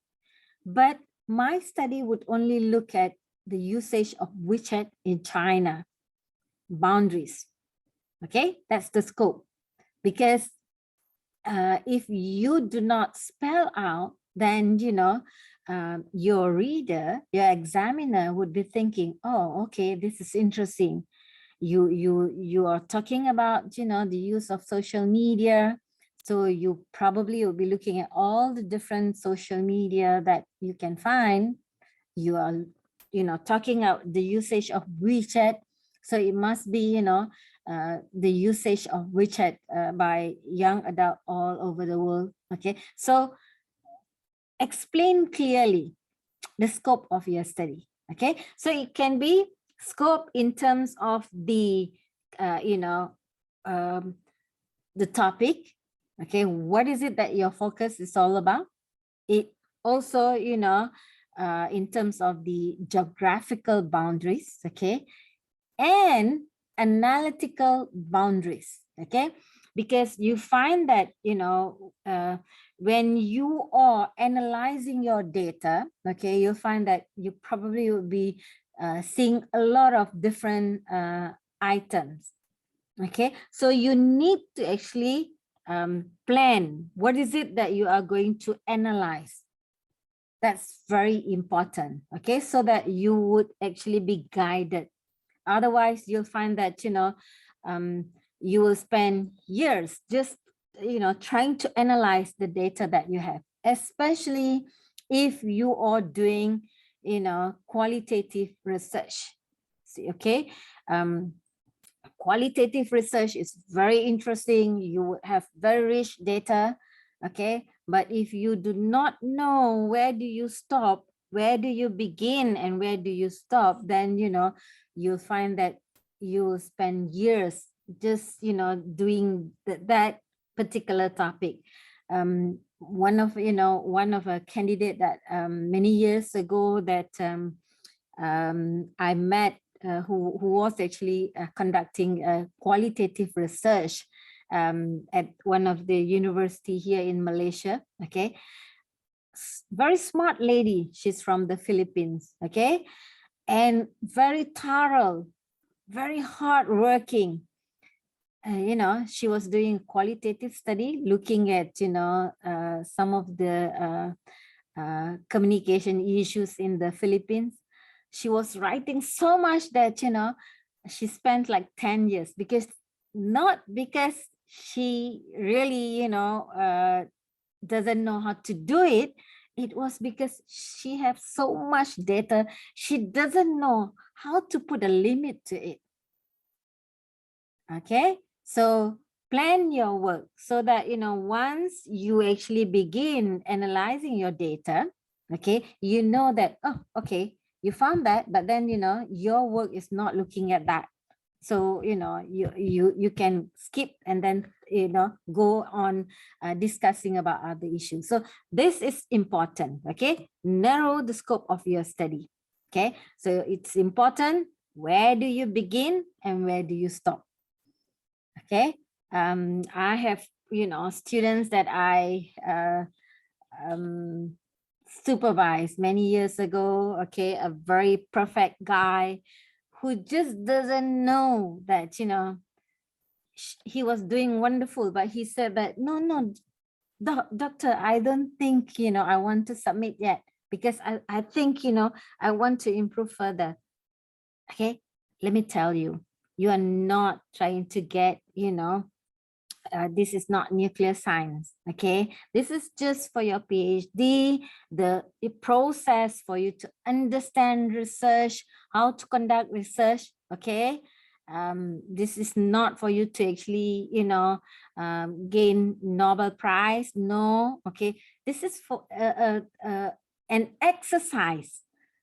but my study would only look at the usage of WeChat in China, boundaries. Okay, that's the scope. Because if you do not spell out, then your reader, your examiner would be thinking, oh, okay, this is interesting. You are talking about the use of social media, so you probably will be looking at all the different social media that you can find. You are talking about the usage of WeChat, so it must be the usage of WeChat by young adult all over the world. Okay, so explain clearly the scope of your study. Okay, so it can be scope in terms of the the topic. Okay, what is it that your focus is all about? It also in terms of the geographical boundaries, okay, and analytical boundaries. Okay, because you find that when you are analyzing your data, okay, you'll find that you probably will be seeing a lot of different items. Okay, so you need to actually plan what is it that you are going to analyze. That's very important. Okay, so that you would actually be guided. Otherwise, you'll find that you will spend years just trying to analyze the data that you have, especially if you are doing qualitative research. See, okay, qualitative research is very interesting. You would have very rich data. Okay, but if you do not know where do you stop, where do you begin, and where do you stop, then you'll find that you will spend years just doing that particular topic. One of a candidate that many years ago that I met, who was actually conducting qualitative research at one of the university here in Malaysia. Okay, very smart lady. She's from the Philippines. Okay, and very thorough, very hardworking. She was doing qualitative study, looking at some of the communication issues in the Philippines. She was writing so much that she spent like 10 years, because not because she really doesn't know how to do it. It was because she has so much data, she doesn't know how to put a limit to it. Okay, so plan your work so that once you actually begin analyzing your data, okay, you know that, oh, okay, you found that, but then your work is not looking at that. So you can skip and then go on discussing about other issues. So this is important. Okay, narrow the scope of your study. Okay, so it's important, where do you begin and where do you stop? Okay, I have students that I supervised many years ago. Okay, a very perfect guy who just doesn't know that he was doing wonderful, but he said that no, doctor, I don't think I want to submit yet, because I think I want to improve further. Okay, let me tell you, you are not trying to get this is not nuclear science. Okay, this is just for your PhD, the process for you to understand research, how to conduct research. Okay, this is not for you to actually gain Nobel Prize. No. Okay, this is for an exercise,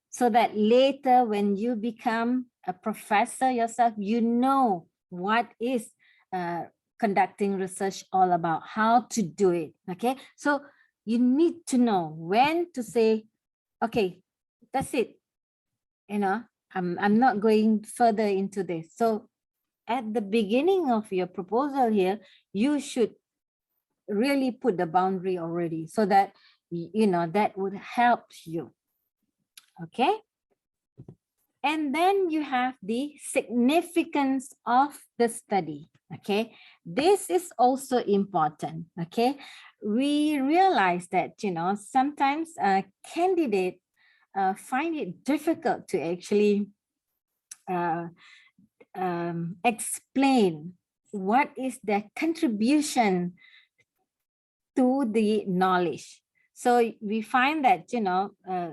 so that later when you become a professor yourself, you know what is conducting research all about, how to do it. Okay, so you need to know when to say, okay, that's it, I'm not going further into this. So at the beginning of your proposal here, you should really put the boundary already, so that that would help you. Okay. And then you have the significance of the study. Okay, this is also important. Okay, we realize that sometimes candidates find it difficult to actually explain what is their contribution to the knowledge. So we find that,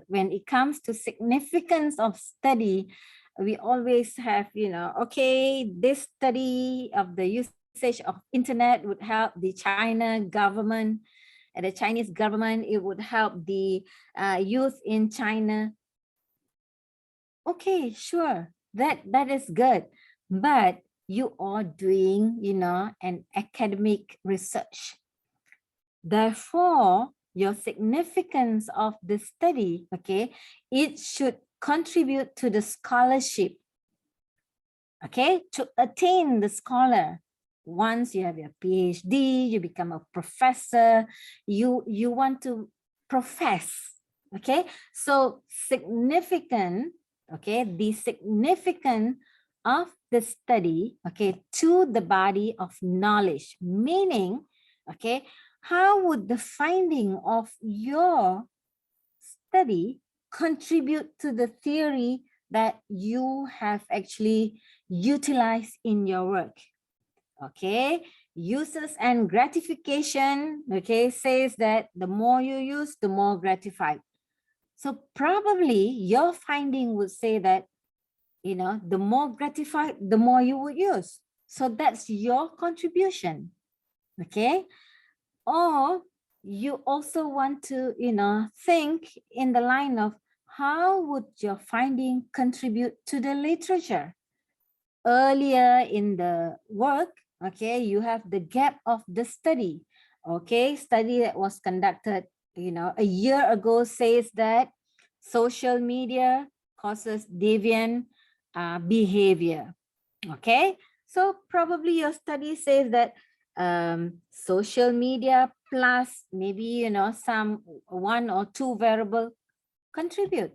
when it comes to significance of study, we always have, okay, this study of the usage of internet would help the China government, and the Chinese government, it would help the youth in China. Okay, sure, that is good. But you are doing, an academic research. Therefore, your significance of the study, okay, it should contribute to the scholarship, okay, to attain the scholar. Once you have your PhD, you become a professor, you want to profess, okay? So significant, okay, the significance of the study, okay, to the body of knowledge, meaning, okay, how would the finding of your study contribute to the theory that you have actually utilized in your work? Okay, uses and gratification, okay, says that the more you use, the more gratified. So probably your finding would say that, the more gratified, the more you would use. So that's your contribution, okay? Or you also want to, think in the line of how would your finding contribute to the literature? Earlier in the work, okay, you have the gap of the study. Okay, study that was conducted, a year ago says that social media causes deviant behavior. Okay, so probably your study says that social media plus maybe some one or two variable contribute.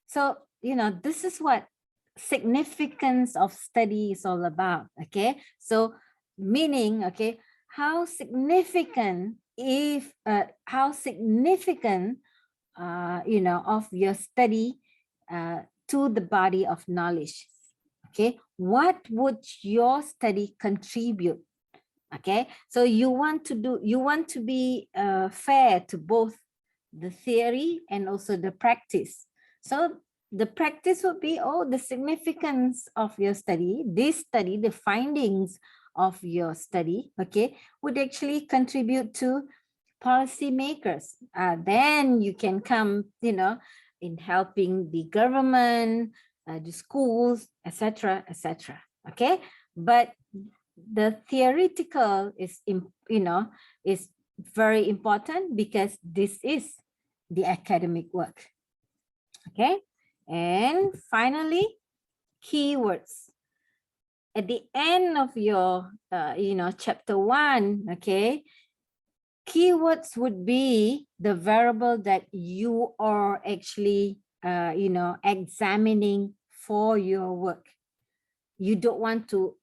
So this is what significance of study is all about. Okay, so meaning, okay, how significant of your study to the body of knowledge. Okay, what would your study contribute? Okay, so you want to be fair to both the theory and also the practice. So the practice would be, the significance of your study, the findings of your study, okay, would actually contribute to policymakers. Then you can come, in helping the government, the schools, etc., etc. Okay, but the theoretical is very important because this is the academic work. Okay, and finally, keywords. At the end of your chapter 1, okay, keywords would be the variable that you are actually examining for your work. You don't want to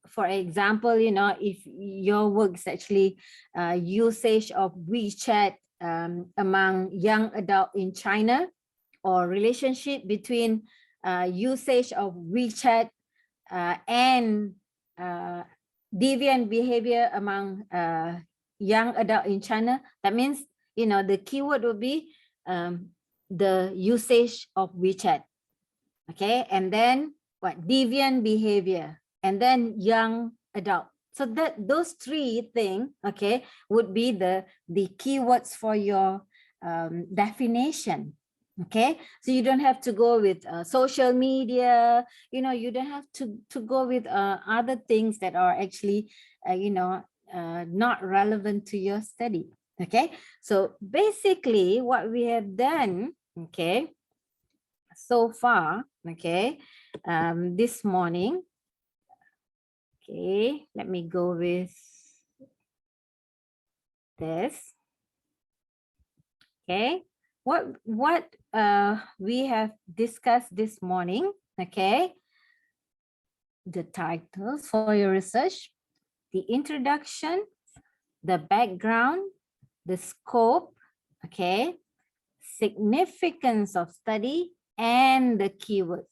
for example, if your work is actually usage of WeChat among young adult in China, or relationship between usage of WeChat and deviant behavior among young adult in China, that means, the keyword would be the usage of WeChat. Okay, and then what? Deviant behavior, and then young adult. So that those three things, okay, would be the keywords for your definition. Okay, so you don't have to go with social media, you don't have to go with other things that are actually not relevant to your study. Okay, so basically what we have done, okay, so far, okay, this morning. Okay, let me go with this. Okay, what we have discussed this morning, okay, the titles for your research, the introduction, the background, the scope, okay, significance of study, and the keywords.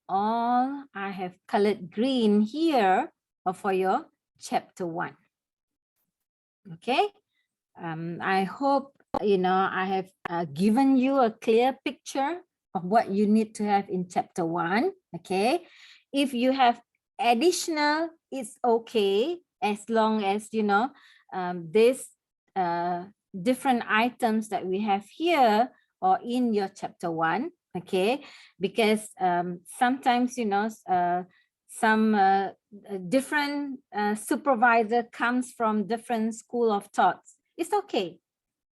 All I have colored green here for your chapter 1. Okay, I hope I have given you a clear picture of what you need to have in chapter 1. Okay, if you have additional, it's okay, as long as this different items that we have here or in your chapter 1. Okay, because sometimes some different supervisor comes from different school of thoughts. It's okay.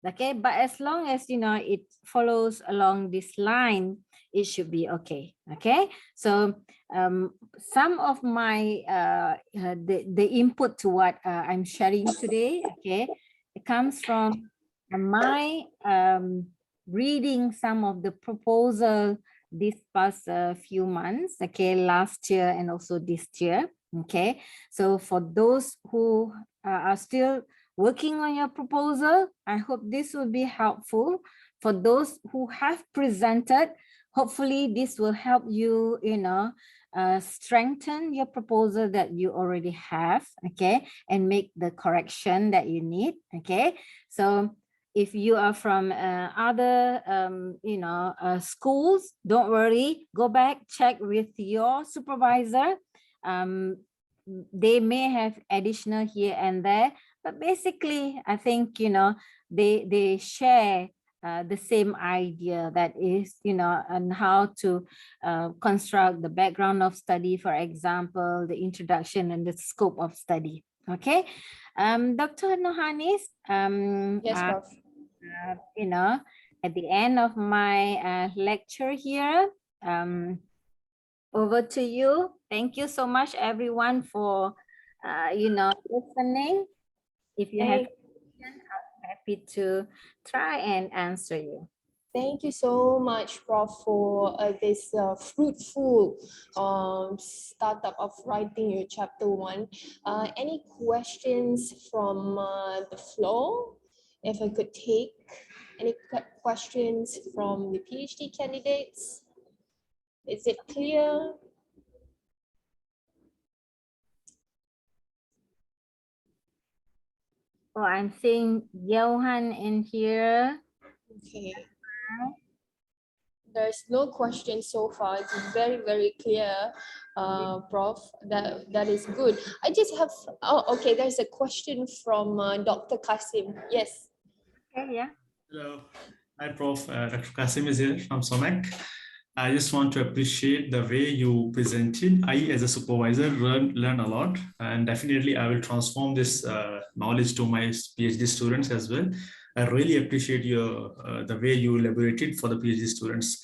Okay, but as long as it follows along this line, it should be okay. Okay, so some of my the input to what I'm sharing today, okay, it comes from my reading some of the proposal this past few months, okay, last year and also this year. Okay, so for those who are still working on your proposal, I hope this will be helpful. For those who have presented, hopefully this will help you, strengthen your proposal that you already have, okay, and make the correction that you need, okay. So if you are from other, schools, don't worry, go back, check with your supervisor. They may have additional here and there, but basically, I think, they share the same idea, that is, on how to construct the background of study, for example, the introduction and the scope of study. Okay, Dr. Nohanis, Yes, Prof. at the end of my lecture here, over to you. Thank you so much, everyone, for listening. If you have questions, I'm happy to try and answer you. Thank you so much, Prof, for this fruitful startup of writing your chapter 1. Any questions from the floor? If I could take any questions from the PhD candidates? Is it clear? Oh, I'm seeing Johan in here. Okay. There's no question so far. It's very, very clear, Prof. That is good. I just have, okay, there's a question from Dr. Kasim. Yes. Okay, yeah. Hello. Hi, Prof. Dr. Kasim is here from SOMAC. I just want to appreciate the way you presented. I, as a supervisor, learn a lot, and definitely I will transform this knowledge to my PhD students as well. I really appreciate the way you elaborated for the PhD students.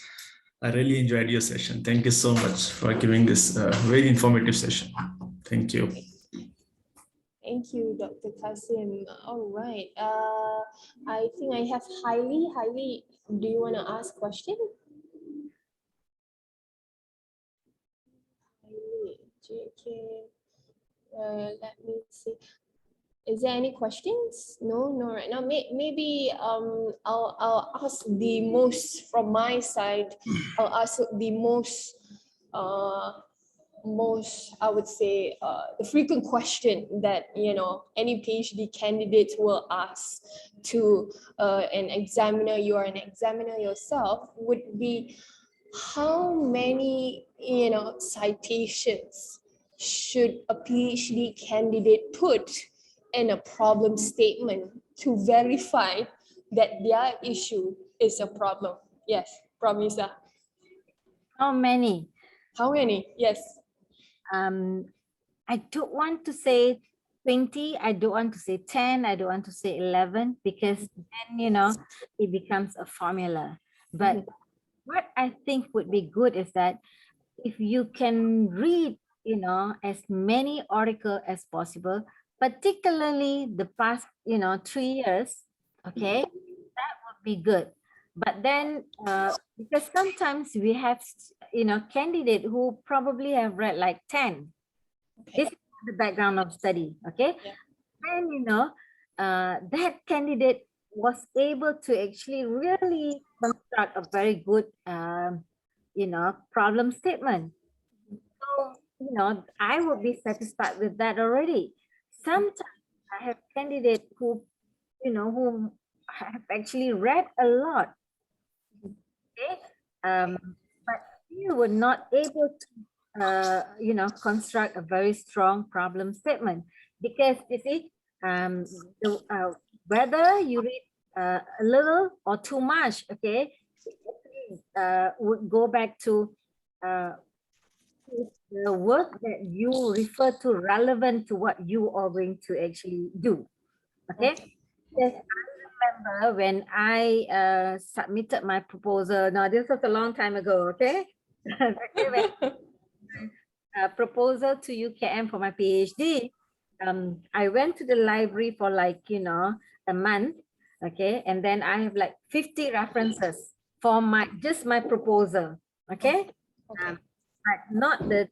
I really enjoyed your session. Thank you so much for giving this very informative session. Thank you. Thank you, Dr. Kasim. All right. I think I have Hailey. Do you want to ask question? JK. Let me see. Is there any questions? No, right now. Maybe I'll ask the most from my side. I'll ask the most I would say the frequent question that any PhD candidate will ask to an examiner. You are an examiner yourself. Would be how many citations should a PhD candidate put in a problem statement to verify that their issue is a problem? Yes, Hamisah. How many? How many? Yes. I don't want to say 20, I don't want to say 10, I don't want to say 11, because then, it becomes a formula. But what I think would be good is that if you can read, as many articles as possible, particularly the past, 3 years, okay, that would be good. But then, because sometimes we have, candidate who probably have read like 10. Okay. This is the background of study, okay? Yeah. And, that candidate was able to actually really construct a very good, problem statement. So, I would be satisfied with that already. Sometimes I have candidates who have actually read a lot, okay, but still were not able to, construct a very strong problem statement, because you see, whether you read a little or too much, okay, would go back to the work that you refer to relevant to what you are going to actually do. Okay. Yes, I remember when I submitted my proposal. Now, this was a long time ago, okay? Proposal to UKM for my PhD. I went to the library for like, a month, okay? And then I have like 50 references for just my proposal, okay? Okay. But not the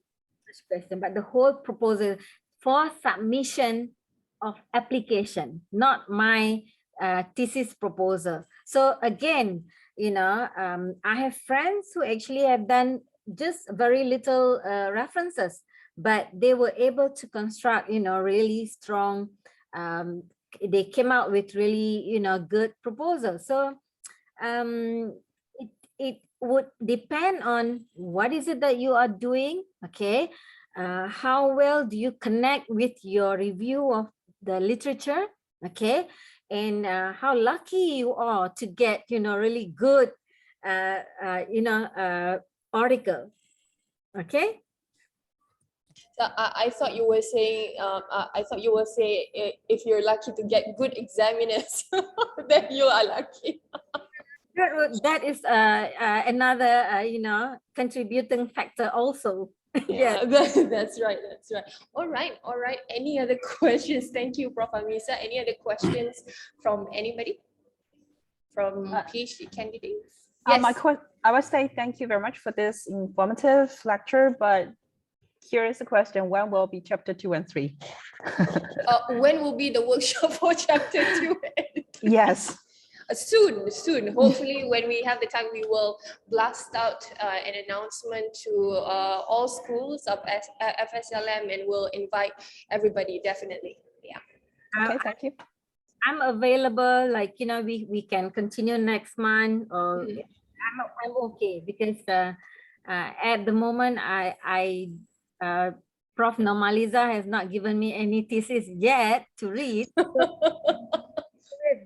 question, but the whole proposal for submission of application, not my thesis proposal. So again, I have friends who actually have done just very little references, but they were able to construct, really strong, they came out with really, good proposals. So it would depend on what is it that you are doing, okay? How well do you connect with your review of the literature, okay? And how lucky you are to get, really good, article, okay? So I thought you were saying, if you're lucky to get good examiners, then you are lucky. That is another, contributing factor also. Yeah, that's right. That's right. All right. All right. Any other questions? Thank you, Prof. Hamisah. Any other questions from anybody? From PhD candidates? Yes. I would say thank you very much for this informative lecture, but here is the question: when will be chapter 2 and 3? When will be the workshop for chapter 2? Yes. Soon. Hopefully, when we have the time, we will blast out an announcement to all schools of FSLM, and we'll invite everybody, definitely. Yeah. Okay, thank you. I'm available, like, we can continue next month, or I'm okay, because at the moment, Prof. Normaliza has not given me any thesis yet to read.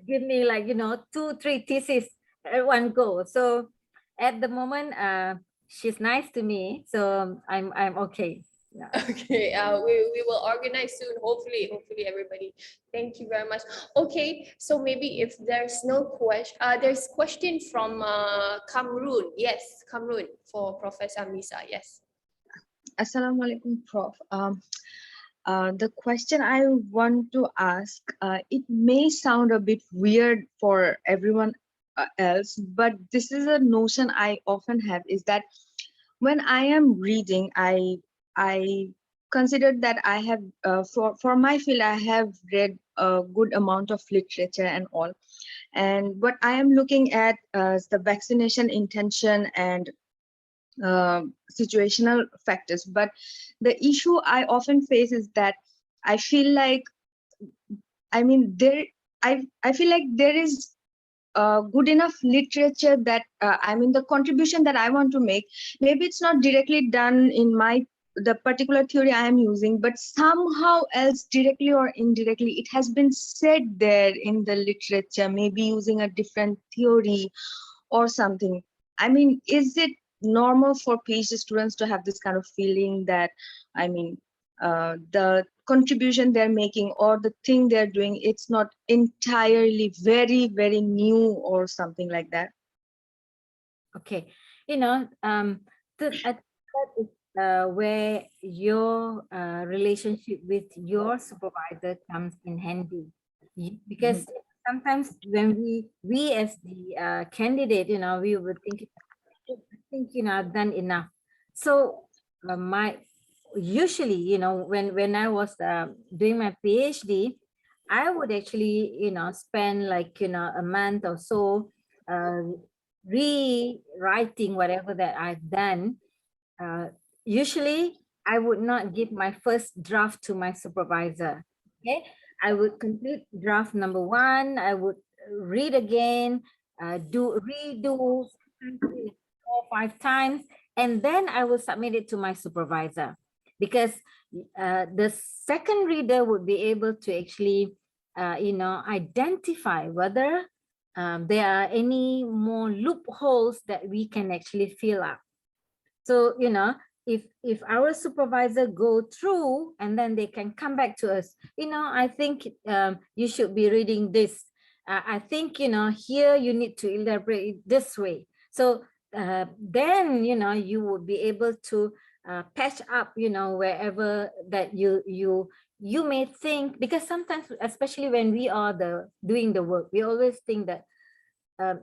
Give me like, 2-3 theses at one go. So at the moment, she's nice to me, so I'm okay. Yeah. Okay, we will organize soon, hopefully everybody. Thank you very much. Okay, so maybe if there's no question, there's question from Kamrun. Yes, Kamrun, for Professor Hamisah. Yes. Assalamualaikum, Prof. The question I want to ask, it may sound a bit weird for everyone else, but this is a notion I often have, is that when I am reading, I consider that I have, for my field, I have read a good amount of literature and all. And what I am looking at is the vaccination intention and situational factors. But the issue I often face is that I feel like, I feel like there is good enough literature that the contribution that I want to make, maybe it's not directly done in the particular theory I am using, but somehow else, directly or indirectly, it has been said there in the literature, maybe using a different theory or something. I mean, is it normal for PhD students to have this kind of feeling that, the contribution they're making or the thing they're doing, it's not entirely very, very new or something like that? Okay, that is where your relationship with your supervisor comes in handy, because sometimes when we as the candidate, we would think, I think, I've done enough. So usually, when I was doing my PhD, I would actually, spend like, a month or so rewriting whatever that I've done. Usually I would not give my first draft to my supervisor. Okay, I would complete draft number 1. I would read again, redo 4 or 5 times, and then I will submit it to my supervisor, because the second reader would be able to actually, identify whether there are any more loopholes that we can actually fill up. So, if our supervisor go through and then they can come back to us, I think you should be reading this. I think, here you need to elaborate it this way. So then, you would be able to patch up, wherever that you may think, because sometimes, especially when we are doing the work, we always think that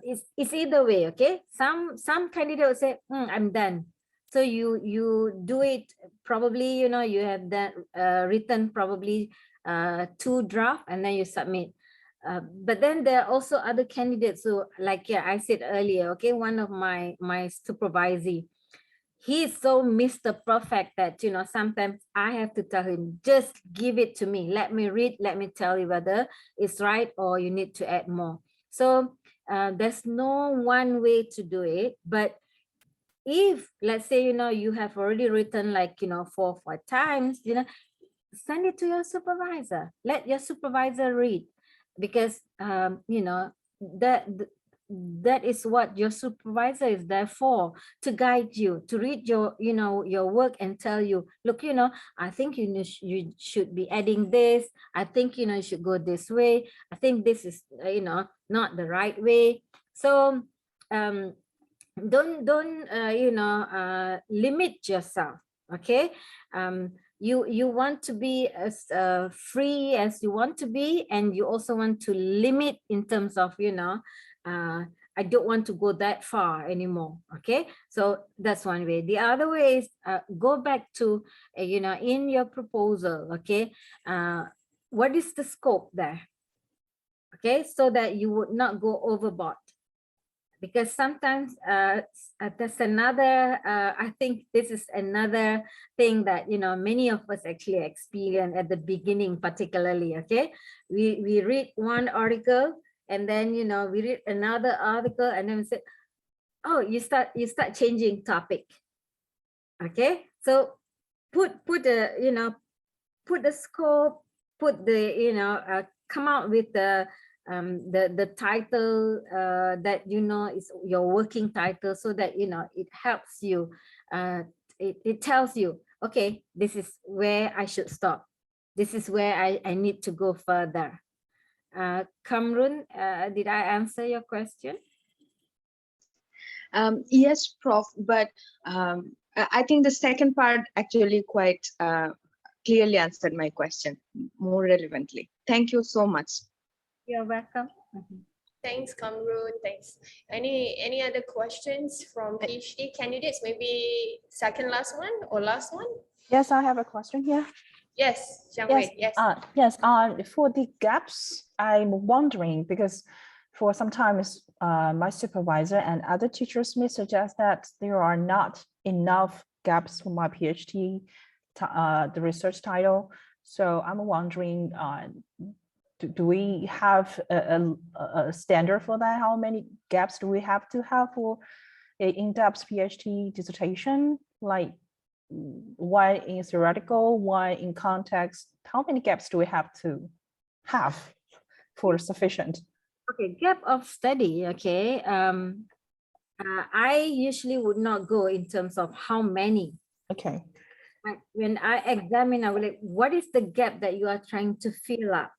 it's either way. Okay, some candidate will say, I'm done. So you do it, probably, you have that written probably 2 draft, and then you submit. But then there are also other candidates. So like, I said earlier, okay, one of my supervisee, he is so Mr. Perfect that, sometimes I have to tell him, just give it to me. Let me read, let me tell you whether it's right or you need to add more. So there's no one way to do it. But if, let's say, you have already written like, 4 or 5 times, send it to your supervisor. Let your supervisor read, because, that is what your supervisor is there for, to guide you, to read your, your work and tell you, look, I think you should be adding this. I think, you should go this way. I think this is, not the right way. So, don't limit yourself. Okay, you want to be as free as you want to be, and you also want to limit in terms of, I don't want to go that far anymore. Okay, so that's one way. The other way is go back to in your proposal. Okay, what is the scope there? Okay, so that you would not go overboard. Because sometimes that's another, I think this is another thing that, many of us actually experience at the beginning, particularly, okay? We read one article, and then, we read another article, and then we say, oh, you start changing topic. Okay, so put the scope, put the, come out with the title that is your working title, so that it helps you, it tells you, okay, this is where I should stop, this is where I need to go further. Kamrun, did I answer your question? Yes, Prof, but I think the second part actually quite clearly answered my question more relevantly. Thank you so much. You're welcome. Thanks, Kamrun. Thanks. Any other questions from PhD candidates? Maybe second last one or last one? Yes, I have a question here. Yes, Xiang Yes, Wei, yes. yes. For the gaps, I'm wondering, because for sometimes my supervisor and other teachers may suggest that there are not enough gaps for my PhD, the research title. So I'm wondering, do we have a standard for that? How many gaps do we have to have for an in-depth PhD dissertation? Like, why in theoretical, why in context? How many gaps do we have to have for sufficient? Okay, gap of study. Okay, I usually would not go in terms of how many. Okay. When I examine, I will like, what is the gap that you are trying to fill up?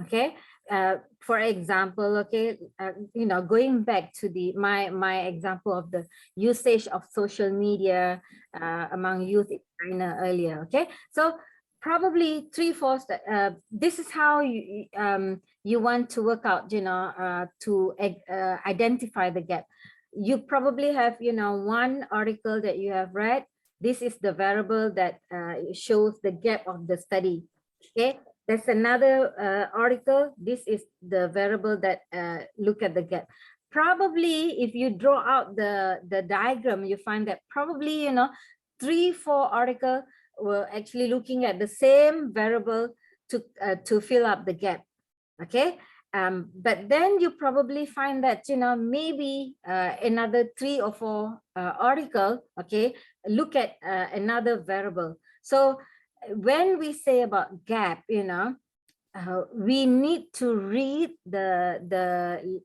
Okay, for example, okay, going back to my example of the usage of social media among youth in China earlier. Okay, so probably 3/4. This is how you want to work out, to identify the gap. You probably have, one article that you have read. This is the variable that shows the gap of the study. Okay, there's another article. This is the variable that look at the gap. Probably if you draw out the diagram, you find that probably, 3-4 articles were actually looking at the same variable to fill up the gap. Okay, but then you probably find that, maybe another 3 or 4 article, okay, look at another variable. So when we say about gap, we need to read the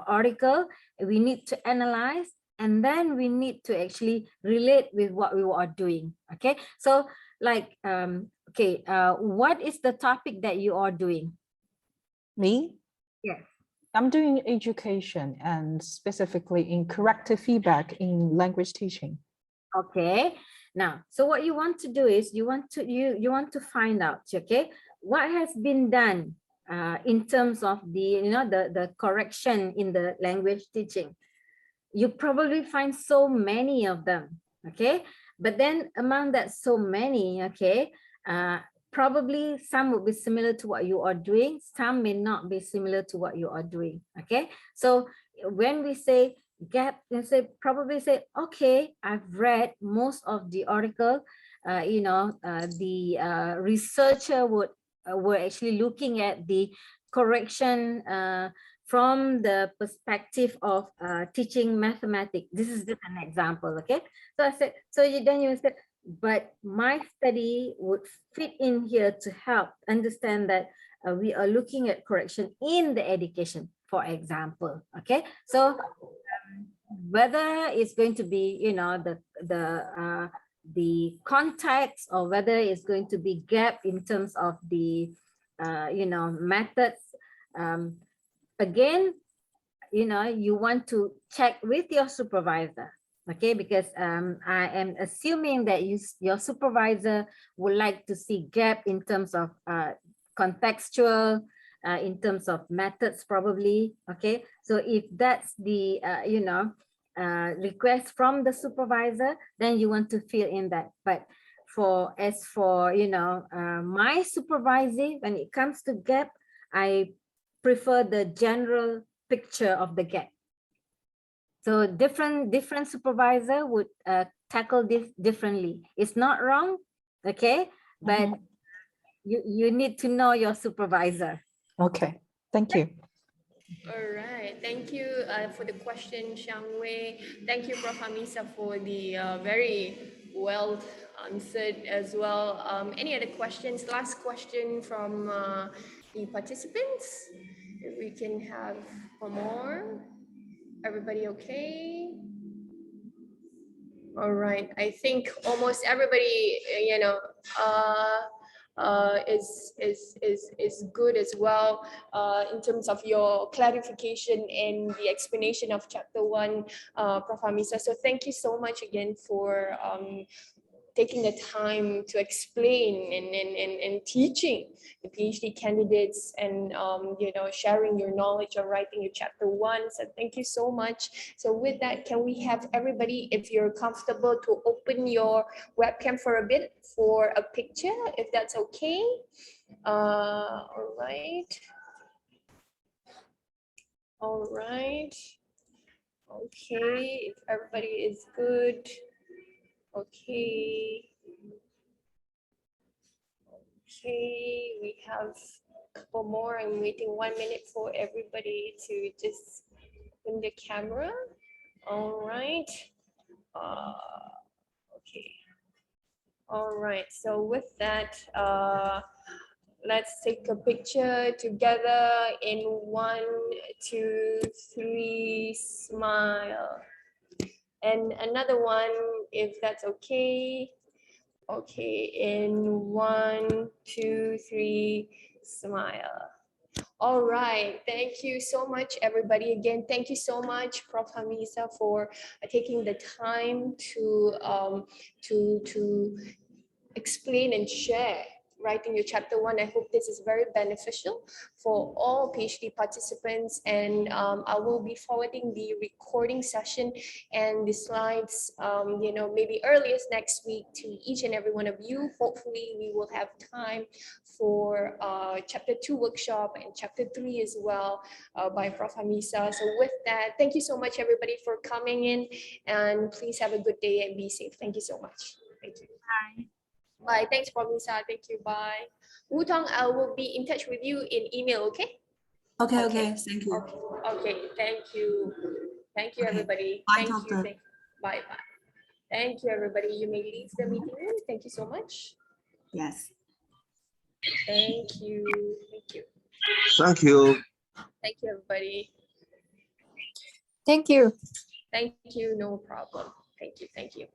article. We need to analyze, and then we need to actually relate with what we are doing. Okay, so like what is the topic that you are doing? Me? Yes. I'm doing education, and specifically in corrective feedback in language teaching. Okay. Now, so what you want to do is you want to find out, okay, what has been done in terms of the correction in the language teaching. You probably find so many of them, okay, but then among that so many, okay, probably some will be similar to what you are doing, some may not be similar to what you are doing. Okay, so when we say gap, probably say, okay, I've read most of the article. The researcher were actually looking at the correction from the perspective of teaching mathematics. This is just an example. Okay, so I said, then you said, but my study would fit in here to help understand that we are looking at correction in the education, for example. Okay, so whether it's going to be, the context, or whether it's going to be gap in terms of the, methods. Again, you want to check with your supervisor. Okay, because I am assuming that your supervisor would like to see gap in terms of contextual, in terms of methods, probably. Okay, so if that's the request from the supervisor, then you want to fill in that. But as for my supervising, when it comes to gap, I prefer the general picture of the gap. So different supervisor would tackle this differently. It's not wrong, okay, but you need to know your supervisor. Okay, thank you. All right, thank you for the question, Xiang Wei. Thank you, Prof. Hamisah, for the very well answered as well. Any other questions? Last question from the participants. If we can have one more. Everybody okay? All right, I think almost everybody, is good as well in terms of your clarification and the explanation of chapter 1, Prof. Hamisah. So thank you so much again for taking the time to explain and teaching the PhD candidates and sharing your knowledge on writing your chapter 1. So thank you so much. So with that, can we have everybody, if you're comfortable, to open your webcam for a bit for a picture, if that's okay? All right. All right. Okay, if everybody is good. Okay. Okay, we have a couple more. I'm waiting 1 minute for everybody to just open the camera. All right. Okay. All right. So with that, let's take a picture together in 1, 2, 3, smile. And another one, if that's okay. Okay, in 1, 2, 3, smile. All right, thank you so much, everybody. Again, thank you so much, Prof. Hamisah, for taking the time to explain and share writing your chapter 1. I hope this is very beneficial for all PhD participants, and I will be forwarding the recording session and the slides, maybe earliest next week to each and every one of you. Hopefully we will have time for chapter 2 workshop and chapter 3 as well by Prof. Hamisah. So with that, thank you so much everybody for coming in, and please have a good day and be safe. Thank you so much. Thank you. Bye. Bye. Thanks, Prof. Hamisah. Thank you. Bye. Wu Tong, I will be in touch with you in email, okay? Okay. Thank you. Okay. Thank you. Thank you, Okay. everybody. Bye, Thank doctor. you. Bye. Thank you, everybody. You may leave the meeting room. Thank you so much. Yes. Thank you. Thank you. Thank you. Thank you, everybody. Thank you. Thank you. No problem. Thank you. Thank you.